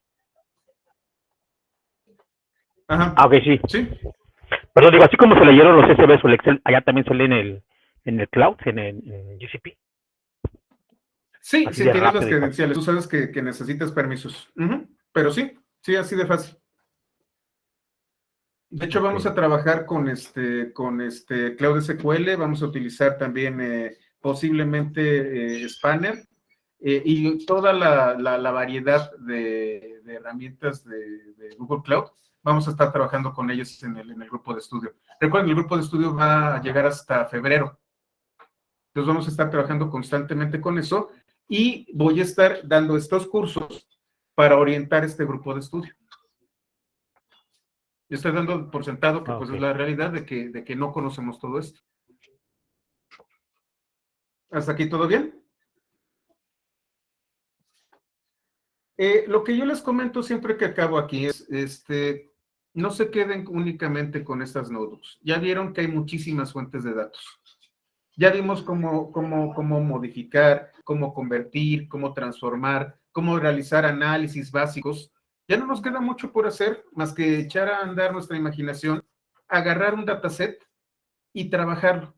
Ajá. Ah, ok, sí. Sí. Perdón, digo, así como se leyeron los SBs o el Excel, allá también se leen en el cloud, en GCP. Sí, Así si de tienes las rápido y fácil. credenciales, tú sabes que necesitas permisos. Pero sí, así de fácil. De hecho, vamos a trabajar con Cloud SQL, vamos a utilizar también posiblemente Spanner y toda la variedad de herramientas de Google Cloud. Vamos a estar trabajando con ellos en el grupo de estudio. Recuerden, el grupo de estudio va a llegar hasta febrero. Entonces vamos a estar trabajando constantemente con eso y voy a estar dando estos cursos para orientar este grupo de estudio. Yo estoy dando por sentado que pues es la realidad de que no conocemos todo esto. ¿Hasta aquí todo bien? Lo que yo les comento siempre que acabo aquí es, no se queden únicamente con estas notebooks. Ya vieron que hay muchísimas fuentes de datos. Ya vimos cómo modificar, cómo convertir, cómo transformar, cómo realizar análisis básicos. Ya no nos queda mucho por hacer más que echar a andar nuestra imaginación, agarrar un dataset y trabajarlo.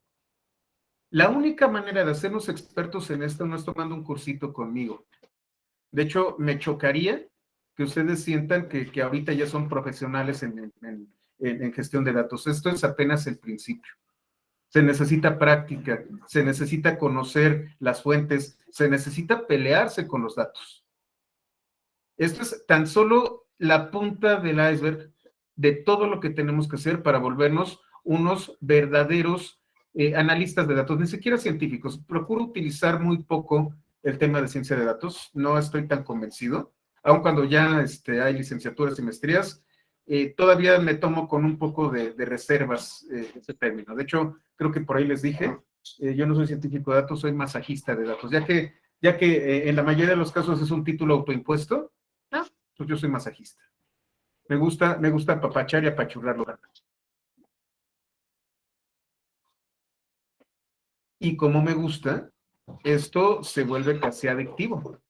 La única manera de hacernos expertos en esto no es tomando un cursito conmigo. De hecho, me chocaría que ustedes sientan que ahorita ya son profesionales en gestión de datos. Esto es apenas el principio. Se necesita práctica, se necesita conocer las fuentes, se necesita pelearse con los datos. Esto es tan solo la punta del iceberg de todo lo que tenemos que hacer para volvernos unos verdaderos analistas de datos, ni siquiera científicos. Procuro utilizar muy poco el tema de ciencia de datos, no estoy tan convencido, aun cuando ya hay licenciaturas y maestrías, todavía me tomo con un poco de reservas ese término. De hecho, creo que por ahí les dije, yo no soy científico de datos, soy masajista de datos, ya que en la mayoría de los casos es un título autoimpuesto, pues yo soy masajista. Me gusta apapachar y apachurrar los datos. Y como me gusta, esto se vuelve casi adictivo.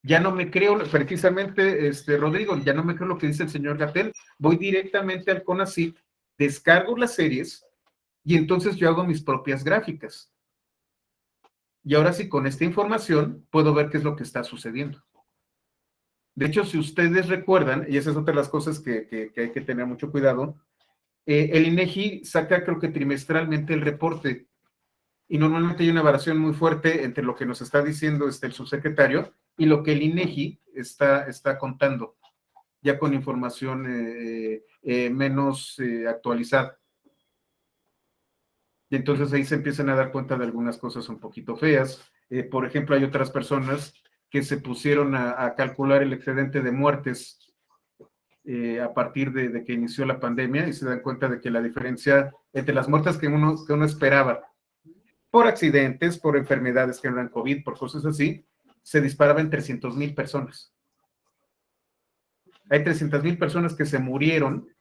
Ya no me creo, precisamente, Rodrigo, ya no me creo lo que dice el señor Gatell. Voy directamente al CONACYT, descargo las series y entonces yo hago mis propias gráficas. Y ahora sí, con esta información puedo ver qué es lo que está sucediendo. De hecho, si ustedes recuerdan, y esa es otra de las cosas que hay que tener mucho cuidado, el INEGI saca, creo que trimestralmente, el reporte, y normalmente hay una variación muy fuerte entre lo que nos está diciendo el subsecretario y lo que el INEGI está contando, ya con información menos actualizada. Y entonces ahí se empiezan a dar cuenta de algunas cosas un poquito feas. Por ejemplo, hay otras personas que se pusieron a calcular el excedente de muertes a partir de que inició la pandemia y se dan cuenta de que la diferencia entre las muertes que uno esperaba por accidentes, por enfermedades que no eran COVID, por cosas así, se disparaba en 300,000 personas. Hay 300,000 personas que se murieron,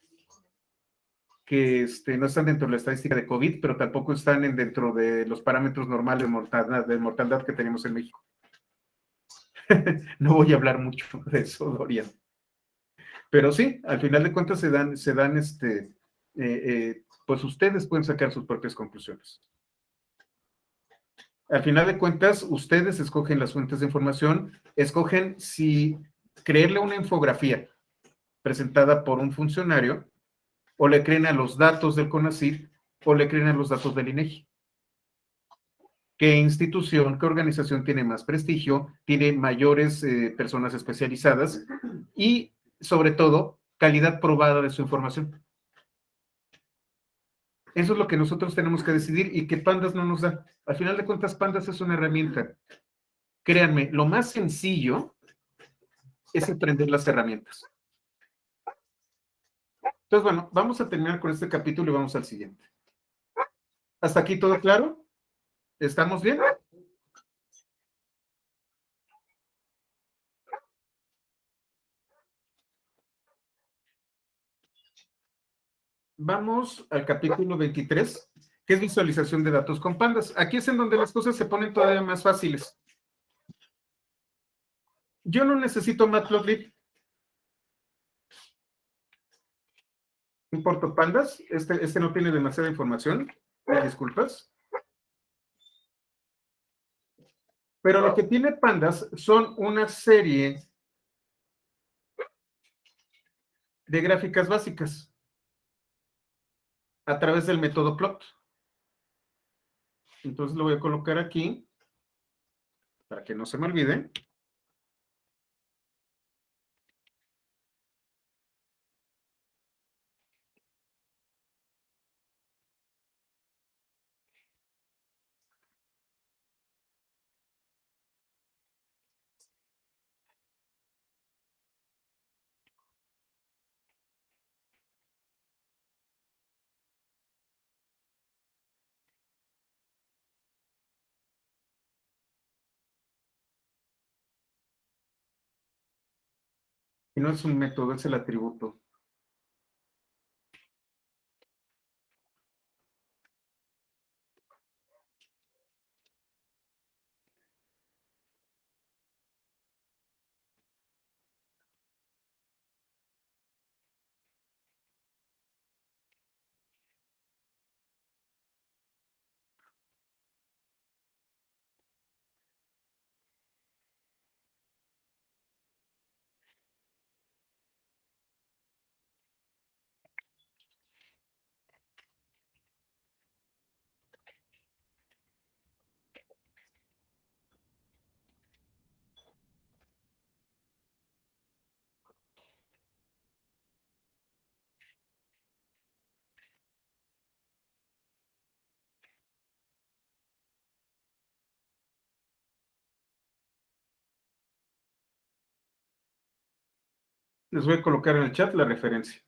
que no están dentro de la estadística de COVID, pero tampoco están dentro de los parámetros normales de mortalidad que tenemos en México. No voy a hablar mucho de eso, Dorian. Pero sí, al final de cuentas pues ustedes pueden sacar sus propias conclusiones. Al final de cuentas, ustedes escogen las fuentes de información, escogen si creerle una infografía presentada por un funcionario, o le creen a los datos del CONACYT, o le creen a los datos del INEGI. ¿Qué institución, qué organización tiene más prestigio, tiene mayores personas especializadas y, sobre todo, calidad probada de su información? Eso es lo que nosotros tenemos que decidir y que Pandas no nos da. Al final de cuentas, Pandas es una herramienta. Créanme, lo más sencillo es aprender las herramientas. Entonces, bueno, vamos a terminar con este capítulo y vamos al siguiente. ¿Hasta aquí todo claro? ¿Estamos bien? Vamos al capítulo 23, que es visualización de datos con pandas. Aquí es en donde las cosas se ponen todavía más fáciles. Yo no necesito Matplotlib. Importo pandas. Este no tiene demasiada información. Disculpas. Pero lo que tiene pandas son una serie de gráficas básicas a través del método plot. Entonces lo voy a colocar aquí para que no se me olvide. Y no es un método, es el atributo. Les voy a colocar en el chat la referencia.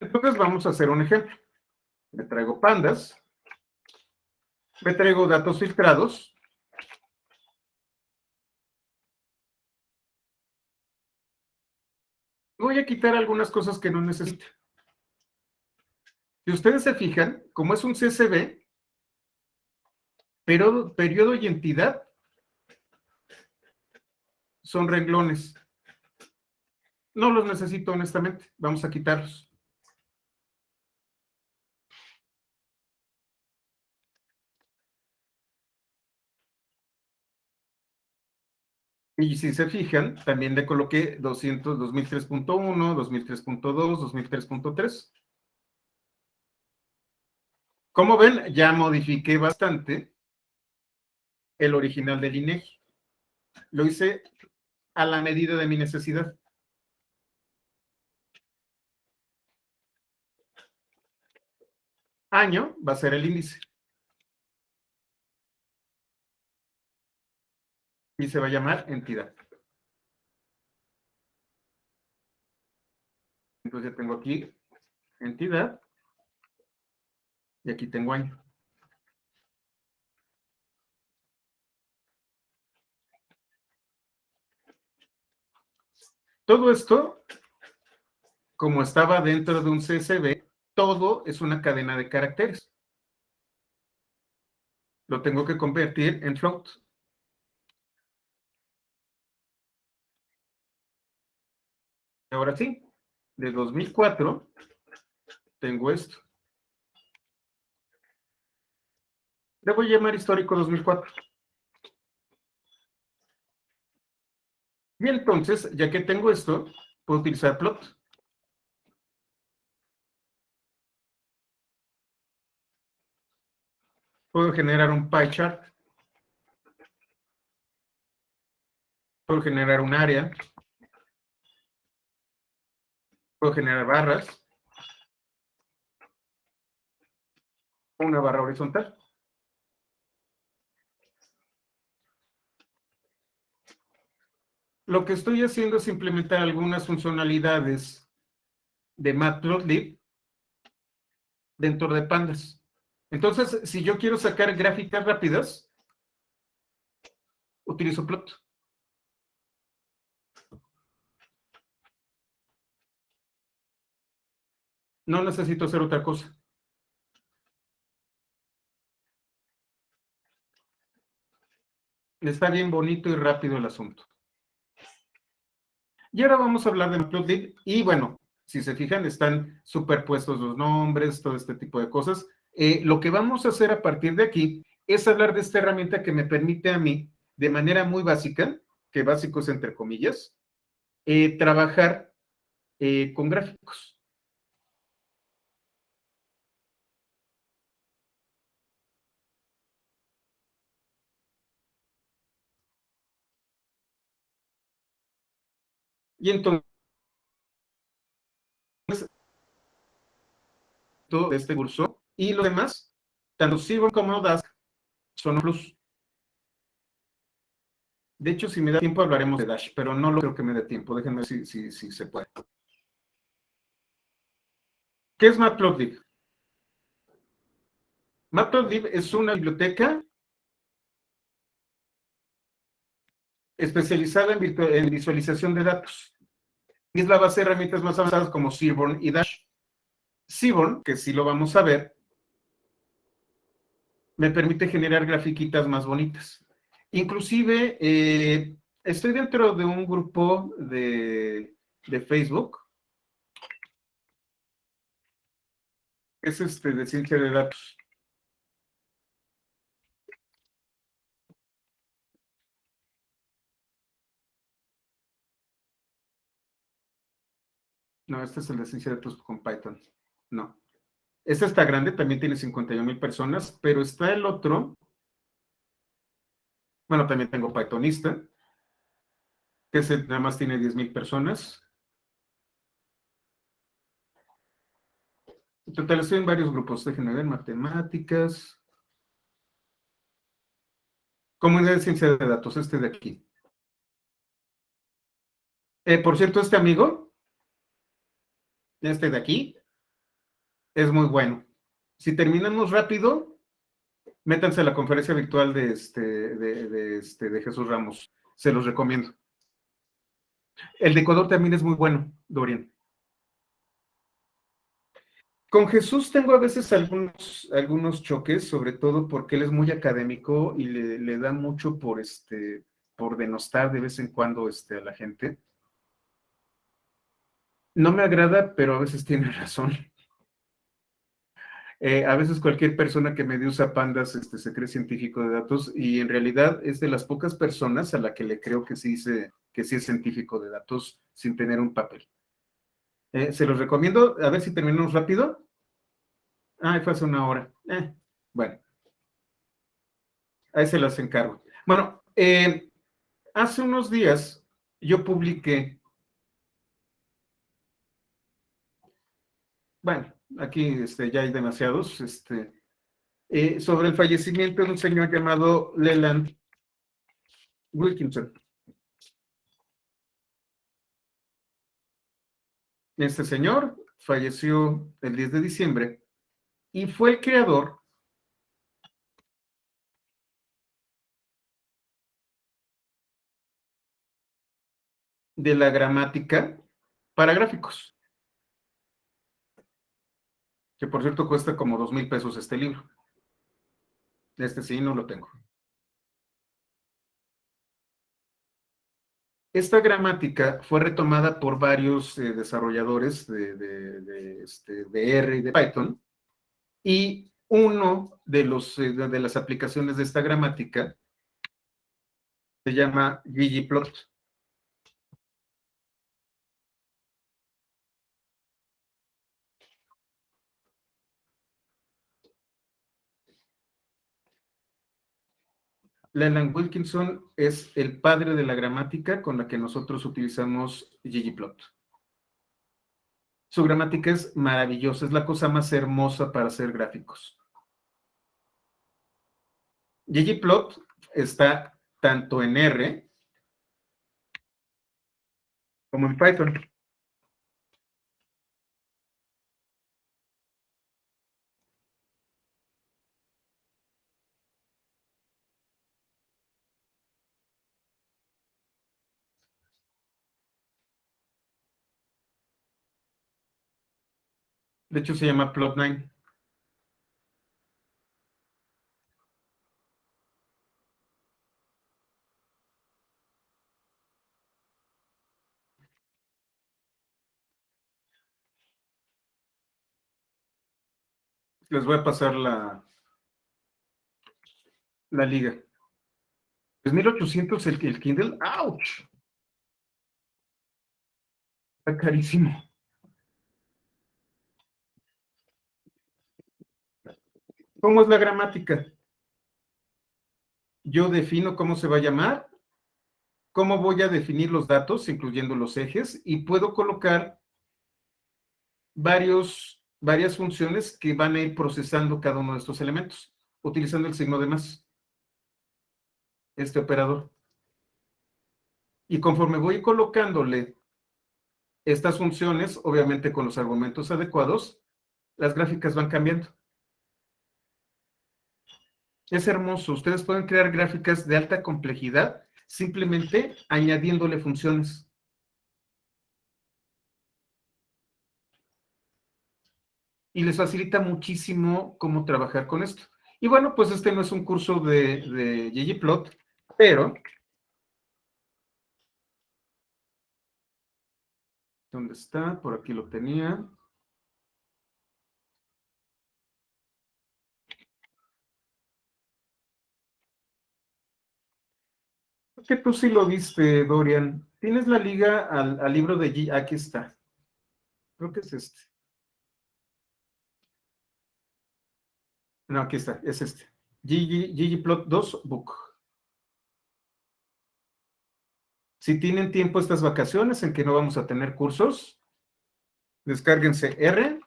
Entonces vamos a hacer un ejemplo. Me traigo pandas, me traigo datos filtrados, voy a quitar algunas cosas que no necesito. Si ustedes se fijan, como es un CSV, pero periodo y entidad son renglones. No los necesito, honestamente. Vamos a quitarlos. Y si se fijan, también le coloqué 2003.1, 2003.2, 2003.3. Como ven, ya modifiqué bastante el original del INEGI. Lo hice a la medida de mi necesidad. Año va a ser el índice. Y se va a llamar entidad. Entonces ya tengo aquí entidad y aquí tengo año. Todo esto, como estaba dentro de un CSV, todo es una cadena de caracteres. Lo tengo que convertir en float. Ahora sí, de 2004 tengo esto. Le voy a llamar histórico 2004. Y entonces, ya que tengo esto, puedo utilizar plot. Puedo generar un pie chart. Puedo generar un área. Puedo generar barras. Una barra horizontal. Lo que estoy haciendo es implementar algunas funcionalidades de Matplotlib dentro de Pandas. Entonces, si yo quiero sacar gráficas rápidas, utilizo plot. No necesito hacer otra cosa. Está bien bonito y rápido el asunto. Y ahora vamos a hablar de Matplotlib. Y bueno, si se fijan, están superpuestos los nombres, todo este tipo de cosas. Lo que vamos a hacer a partir de aquí es hablar de esta herramienta que me permite a mí, de manera muy básica, que básicos entre comillas, trabajar con gráficos. Y entonces, todo este curso y lo demás, tanto Seaborn como Dask, son un plus. De hecho, si me da tiempo hablaremos de Dash, pero no lo creo que me dé tiempo. Déjenme ver si se puede. ¿Qué es Matplotlib? Matplotlib es una biblioteca especializada en visualización de datos. Y es la base de herramientas más avanzadas como Seaborn y Dash. Seaborn, que sí lo vamos a ver, me permite generar grafiquitas más bonitas. Inclusive, estoy dentro de un grupo de Facebook, que es de ciencia de datos. No, este es el de ciencia de datos con Python. No. Este está grande, también tiene 51,000 personas, pero está el otro. Bueno, también tengo Pythonista, que ese nada más tiene 10,000 personas. Total, estoy en varios grupos. Déjenme ver, matemáticas. Comunidad de ciencia de datos, este de aquí. Por cierto, este amigo, este de aquí, es muy bueno. Si terminamos rápido, métanse a la conferencia virtual de Jesús Ramos. Se los recomiendo. El decodor también es muy bueno, Dorian. Con Jesús tengo a veces algunos choques, sobre todo porque él es muy académico y le da mucho por denostar de vez en cuando a la gente. No me agrada, pero a veces tiene razón. A veces cualquier persona que medio usa pandas se cree científico de datos y en realidad es de las pocas personas a la que le creo que que sí es científico de datos sin tener un papel. Se los recomiendo, a ver si terminamos rápido. Ah, fue hace una hora. Bueno, ahí se las encargo. Bueno, hace unos días yo publiqué, bueno, aquí ya hay demasiados, sobre el fallecimiento de un señor llamado Leland Wilkinson. Este señor falleció el 10 de diciembre y fue el creador de la gramática para gráficos, que por cierto cuesta como 2,000 pesos este libro. Este sí, no lo tengo. Esta gramática fue retomada por varios desarrolladores de R y de Python, y uno de las aplicaciones de esta gramática se llama ggplot. Leland Wilkinson es el padre de la gramática con la que nosotros utilizamos ggplot. Su gramática es maravillosa, es la cosa más hermosa para hacer gráficos. ggplot está tanto en R como en Python. De hecho, se llama Plot9. Les voy a pasar la liga. Es 1,800 el Kindle. ¡Auch! Está carísimo. ¿Cómo es la gramática? Yo defino cómo se va a llamar, cómo voy a definir los datos, incluyendo los ejes, y puedo colocar varias funciones que van a ir procesando cada uno de estos elementos, utilizando el signo de más, este operador. Y conforme voy colocándole estas funciones, obviamente con los argumentos adecuados, las gráficas van cambiando. Es hermoso. Ustedes pueden crear gráficas de alta complejidad simplemente añadiéndole funciones. Y les facilita muchísimo cómo trabajar con esto. Y bueno, pues este no es un curso de ggplot, pero ¿dónde está? Por aquí lo tenía. Creo que tú sí lo viste, Dorian. ¿Tienes la liga al libro de G? Aquí está. Creo que es este. No, aquí está, es este. ggplot 2 book. Si tienen tiempo estas vacaciones en que no vamos a tener cursos, descárguense R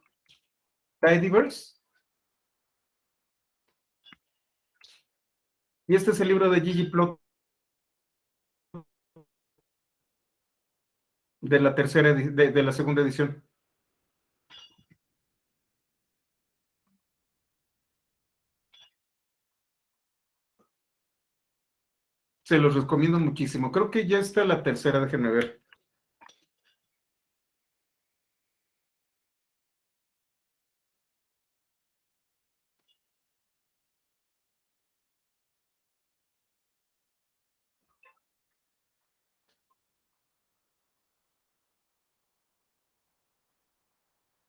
Tidyverse. Y este es el libro de ggplot de la de la segunda edición. Se los recomiendo muchísimo. Creo que ya está la tercera, déjenme ver.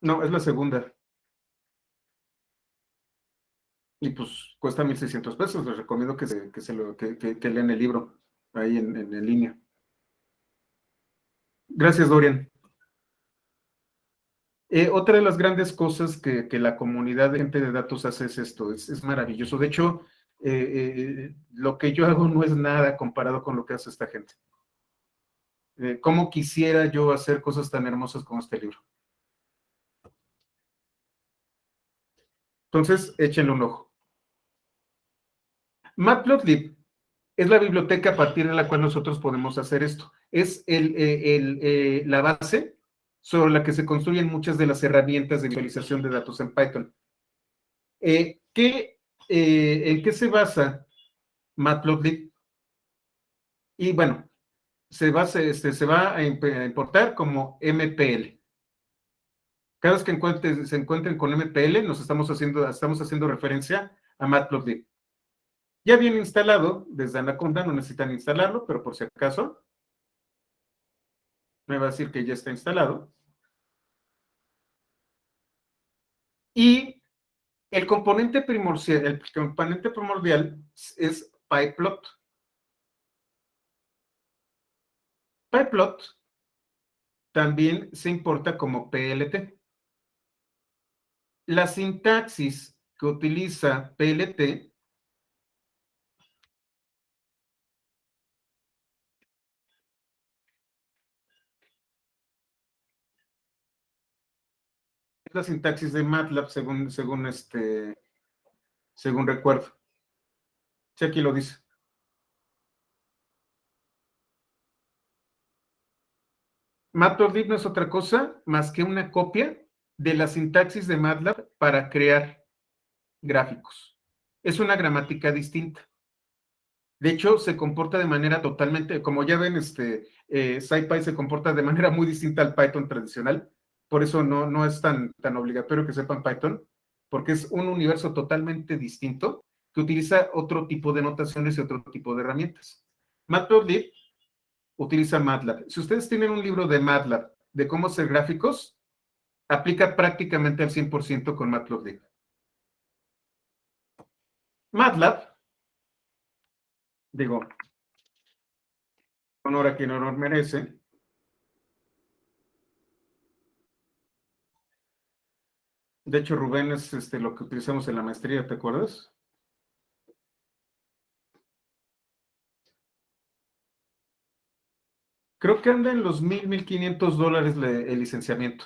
No, es la segunda. Y pues cuesta 1,600 pesos. Les recomiendo que lean el libro ahí en línea. Gracias, Dorian. Otra de las grandes cosas que la comunidad de gente de datos hace es esto, es maravilloso. De hecho, lo que yo hago no es nada comparado con lo que hace esta gente. ¿Cómo quisiera yo hacer cosas tan hermosas como este libro? Entonces, échenle un ojo. Matplotlib es la biblioteca a partir de la cual nosotros podemos hacer esto. Es la base sobre la que se construyen muchas de las herramientas de visualización de datos en Python. ¿En qué se basa Matplotlib? Y bueno, se va a importar como MPL. Cada vez que se encuentren con MPL, estamos haciendo referencia a Matplotlib. Ya viene instalado desde Anaconda, no necesitan instalarlo, pero por si acaso, me va a decir que ya está instalado. Y el componente primordial es pyplot. Pyplot también se importa como PLT. La sintaxis que utiliza PLT es la sintaxis de MATLAB según recuerdo. Sí, aquí lo dice. Matplotlib no es otra cosa más que una copia de la sintaxis de MATLAB para crear gráficos. Es una gramática distinta. De hecho, se comporta de manera totalmente, como ya ven, SciPy se comporta de manera muy distinta al Python tradicional. Por eso no es tan obligatorio que sepan Python, porque es un universo totalmente distinto que utiliza otro tipo de notaciones y otro tipo de herramientas. Matplotlib utiliza MATLAB. Si ustedes tienen un libro de MATLAB de cómo hacer gráficos, aplica prácticamente al 100% con Matplotlib. MATLAB, digo, honor a quien honor merece. De hecho, Rubén es lo que utilizamos en la maestría, ¿te acuerdas? Creo que anda en los $1,500 el licenciamiento.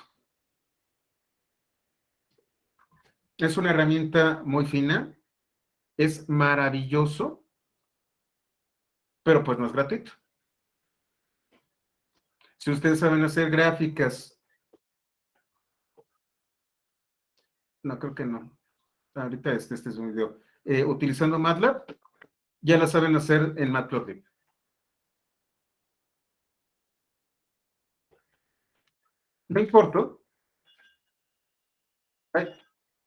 Es una herramienta muy fina, es maravilloso, pero pues no es gratuito. Si ustedes saben hacer gráficas, no, creo que no. Ahorita este es un video. Utilizando MATLAB, ya la saben hacer en Matplotlib. No importa. Ay,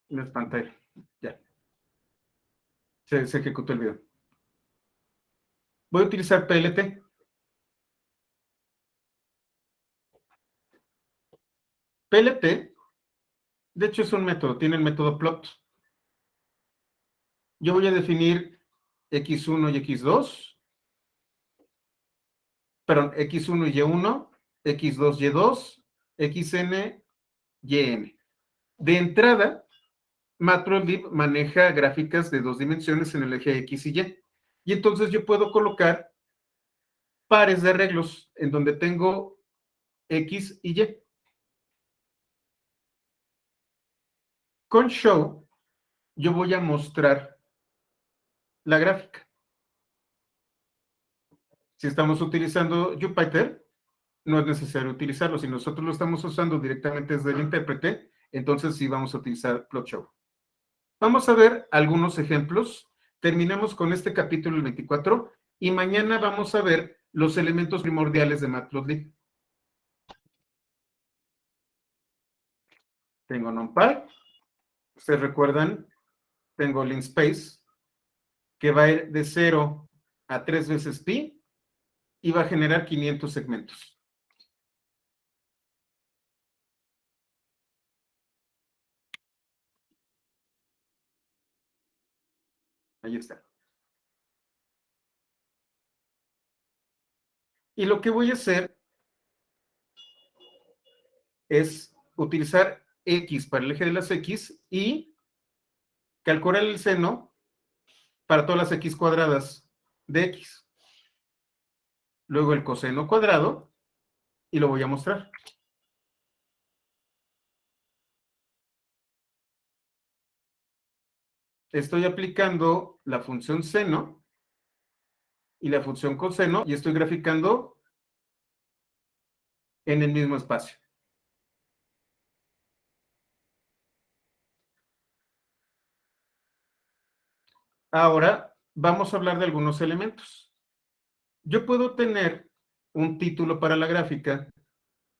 me espanté. Ya. Se ejecutó el video. Voy a utilizar PLT. PLT, de hecho, es un método. Tiene el método plot. Yo voy a definir X1 y X2. Perdón, X1 y Y1, X2 y Y2, XN, YN. De entrada, Matplotlib maneja gráficas de 2 dimensiones en el eje X y Y. Y entonces yo puedo colocar pares de arreglos en donde tengo X y Y. con show yo voy a mostrar la gráfica. Si estamos utilizando Jupyter, no es necesario utilizarlo. Si nosotros lo estamos usando directamente desde el intérprete, entonces sí vamos a utilizar Plot Show. Vamos a ver algunos ejemplos. Terminamos con este capítulo el 24 y mañana vamos a ver los elementos primordiales de Matplotlib. Tengo NumPy. Ustedes recuerdan, tengo Linspace, que va a ir de 0 a 3 veces pi y va a generar 500 segmentos. Ahí está. Y lo que voy a hacer es utilizar X para el eje de las X y calcular el seno para todas las X cuadradas de X. Luego el coseno cuadrado y lo voy a mostrar. Estoy aplicando la función seno y la función coseno y estoy graficando en el mismo espacio. Ahora vamos a hablar de algunos elementos. Yo puedo tener un título para la gráfica,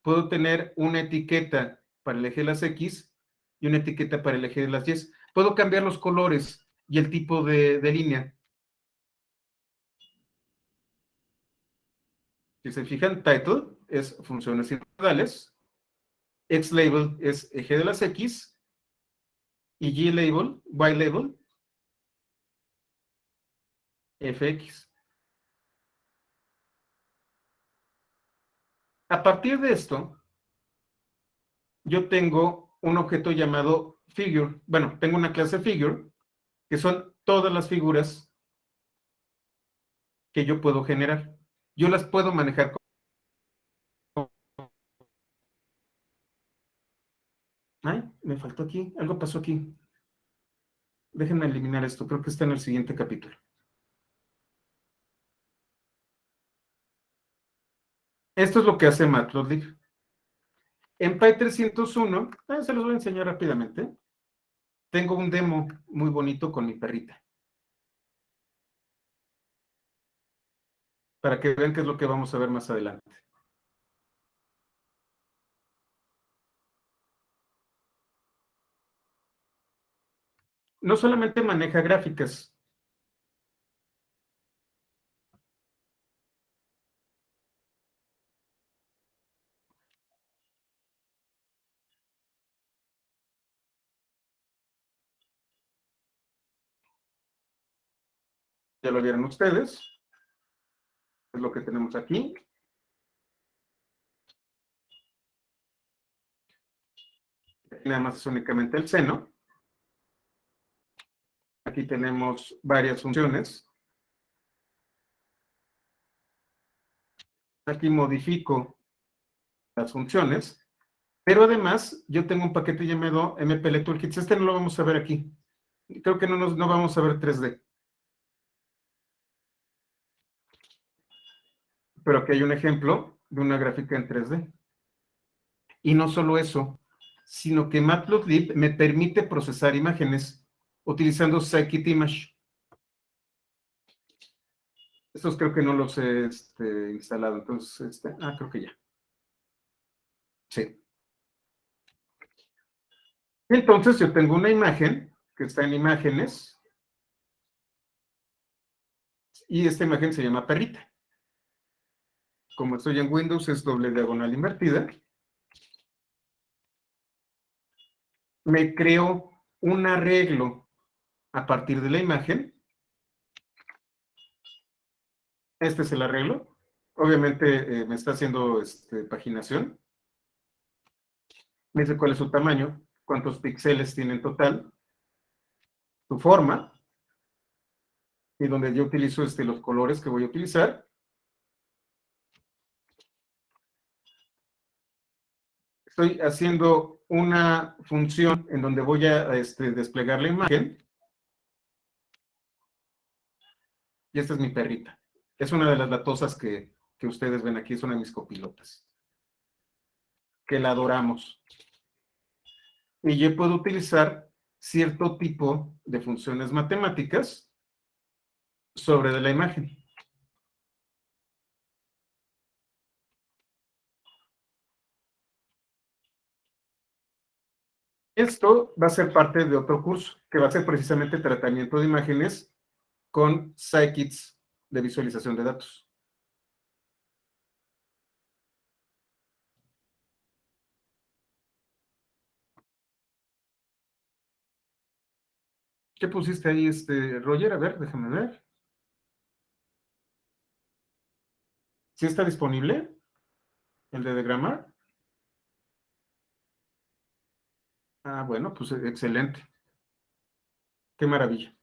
puedo tener una etiqueta para el eje de las X y una etiqueta para el eje de las Y. Puedo cambiar los colores y el tipo de línea. Si se fijan, title es funciones intermodales, X-label es eje de las X y Y-label, Y-label, FX. A partir de esto, yo tengo un objeto llamado figure. Bueno, tengo una clase figure, que son todas las figuras que yo puedo generar. Yo las puedo manejar. Ay, me faltó aquí, algo pasó aquí. Déjenme eliminar esto, creo que está en el siguiente capítulo. Esto es lo que hace Matplotlib. En Py 301, se los voy a enseñar rápidamente. Tengo un demo muy bonito con mi perrita. Para que vean qué es lo que vamos a ver más adelante. No solamente maneja gráficas. Ya lo vieron ustedes. Es lo que tenemos aquí. Aquí nada más es únicamente el seno. Aquí tenemos varias funciones. Aquí modifico las funciones. Pero además, yo tengo un paquete llamado MPL Toolkits. Este no lo vamos a ver aquí. Creo que no vamos a ver 3D. Pero aquí hay un ejemplo de una gráfica en 3D. Y no solo eso, sino que Matplotlib me permite procesar imágenes utilizando Scikit-Image. Estos creo que no los he instalado, entonces, creo que ya. Sí. Entonces yo tengo una imagen que está en imágenes y esta imagen se llama perrita. Como estoy en Windows, es doble diagonal invertida. Me creo un arreglo a partir de la imagen. Este es el arreglo. Obviamente me está haciendo paginación. Me dice cuál es su tamaño, cuántos píxeles tiene en total, su forma, y donde yo utilizo los colores que voy a utilizar. Estoy haciendo una función en donde voy a desplegar la imagen. Y esta es mi perrita. Es una de las latosas que ustedes ven aquí, es una de mis copilotas. Que la adoramos. Y yo puedo utilizar cierto tipo de funciones matemáticas sobre de la imagen. Esto va a ser parte de otro curso, que va a ser precisamente tratamiento de imágenes con scikits de visualización de datos. ¿Qué pusiste ahí, Roger? A ver, déjame ver. ¿Sí está disponible el de Grammar? Ah, bueno, pues excelente. Qué maravilla.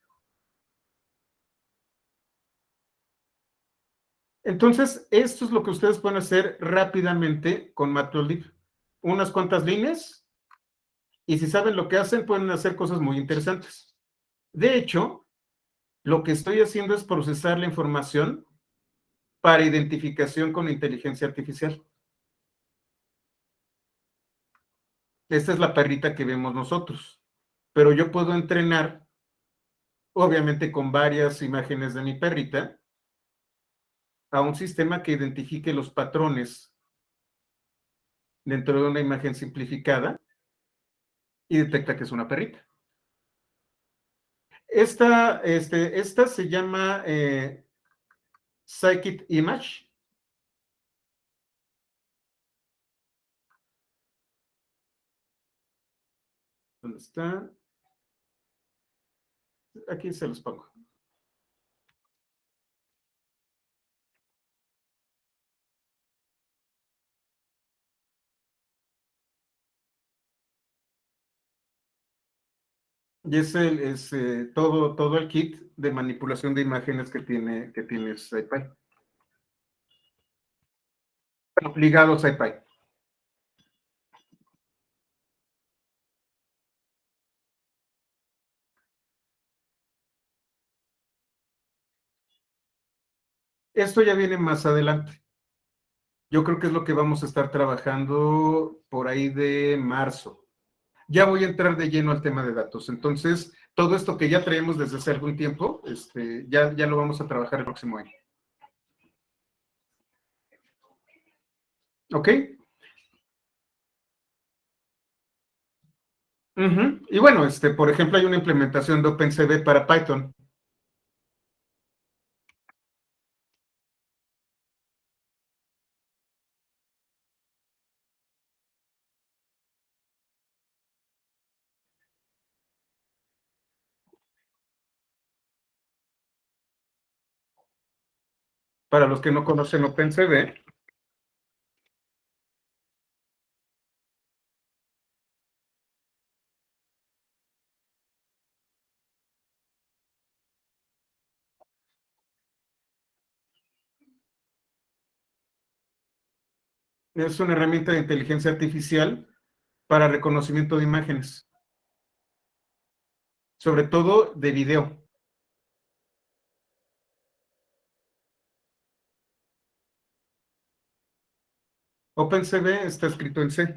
Entonces, esto es lo que ustedes pueden hacer rápidamente con Matplotlib. Unas cuantas líneas, y si saben lo que hacen, pueden hacer cosas muy interesantes. De hecho, lo que estoy haciendo es procesar la información para identificación con inteligencia artificial. Esta es la perrita que vemos nosotros, pero yo puedo entrenar, obviamente con varias imágenes de mi perrita, a un sistema que identifique los patrones dentro de una imagen simplificada y detecta que es una perrita. Esta se llama Scikit Image. ¿Dónde está? Aquí se los pongo. Y todo el kit de manipulación de imágenes que tiene SciPy. Bueno, ligado a SciPy. Esto ya viene más adelante. Yo creo que es lo que vamos a estar trabajando por ahí de marzo. Ya voy a entrar de lleno al tema de datos. Entonces, todo esto que ya traemos desde hace algún tiempo, ya lo vamos a trabajar el próximo año. ¿Ok? Y bueno, por ejemplo, hay una implementación de OpenCV para Python. Para los que no conocen OpenCV, es una herramienta de inteligencia artificial para reconocimiento de imágenes, sobre todo de video. OpenCV está escrito en C.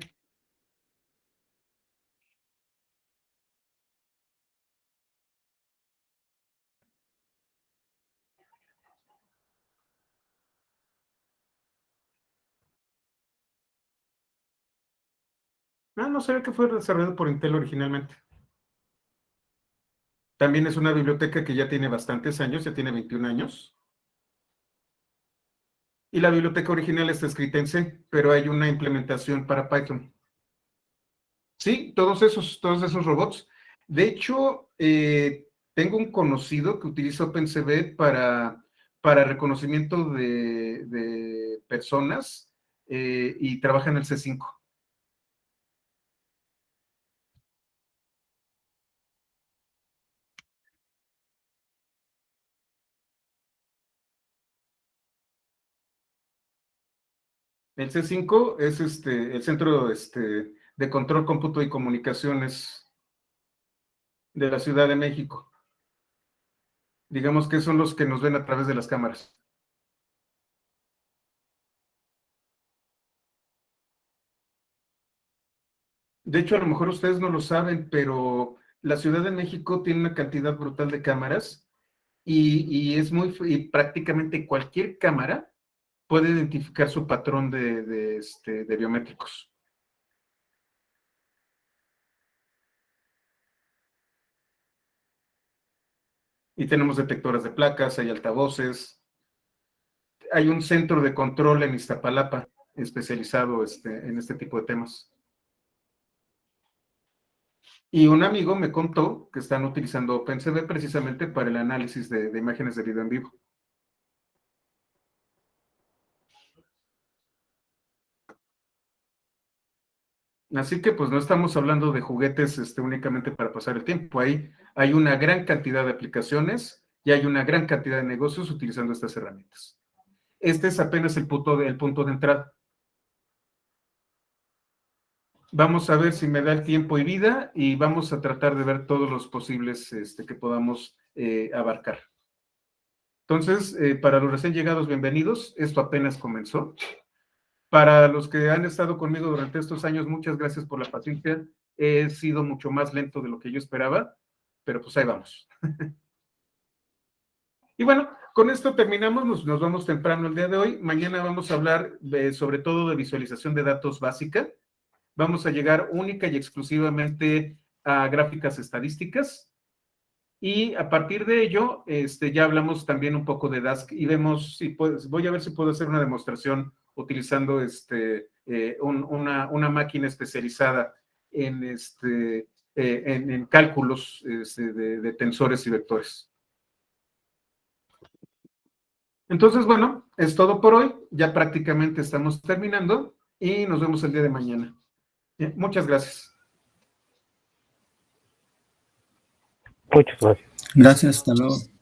No sabía que fue desarrollado por Intel originalmente. También es una biblioteca que ya tiene bastantes años, ya tiene 21 años. Y la biblioteca original está escrita en C, pero hay una implementación para Python. Sí, todos esos robots. De hecho, tengo un conocido que utiliza OpenCV para reconocimiento de personas y trabaja en el C5. El C5 es el Centro de Control, Cómputo y Comunicaciones de la Ciudad de México. Digamos que son los que nos ven a través de las cámaras. De hecho, a lo mejor ustedes no lo saben, pero la Ciudad de México tiene una cantidad brutal de cámaras y y prácticamente cualquier cámara puede identificar su patrón de biométricos. Y tenemos detectores de placas, hay altavoces, hay un centro de control en Iztapalapa especializado en este tipo de temas. Y un amigo me contó que están utilizando OpenCV precisamente para el análisis de imágenes de video en vivo. Así que pues no estamos hablando de juguetes únicamente para pasar el tiempo. Hay una gran cantidad de aplicaciones y hay una gran cantidad de negocios utilizando estas herramientas. Este es apenas el punto de entrada. Vamos a ver si me da el tiempo y vida y vamos a tratar de ver todos los posibles que podamos abarcar. Entonces, para los recién llegados, bienvenidos. Esto apenas comenzó. Para los que han estado conmigo durante estos años, muchas gracias por la paciencia. He sido mucho más lento de lo que yo esperaba, pero pues ahí vamos. Y bueno, con esto terminamos, nos vamos temprano el día de hoy. Mañana vamos a hablar sobre todo de visualización de datos básica. Vamos a llegar única y exclusivamente a gráficas estadísticas. Y a partir de ello, ya hablamos también un poco de Dask y vemos si voy a ver si puedo hacer una demostración utilizando una máquina especializada en cálculos de tensores y vectores. Entonces, bueno, es todo por hoy. Ya prácticamente estamos terminando y nos vemos el día de mañana. Bien, muchas gracias. Muchas gracias. Gracias, hasta luego.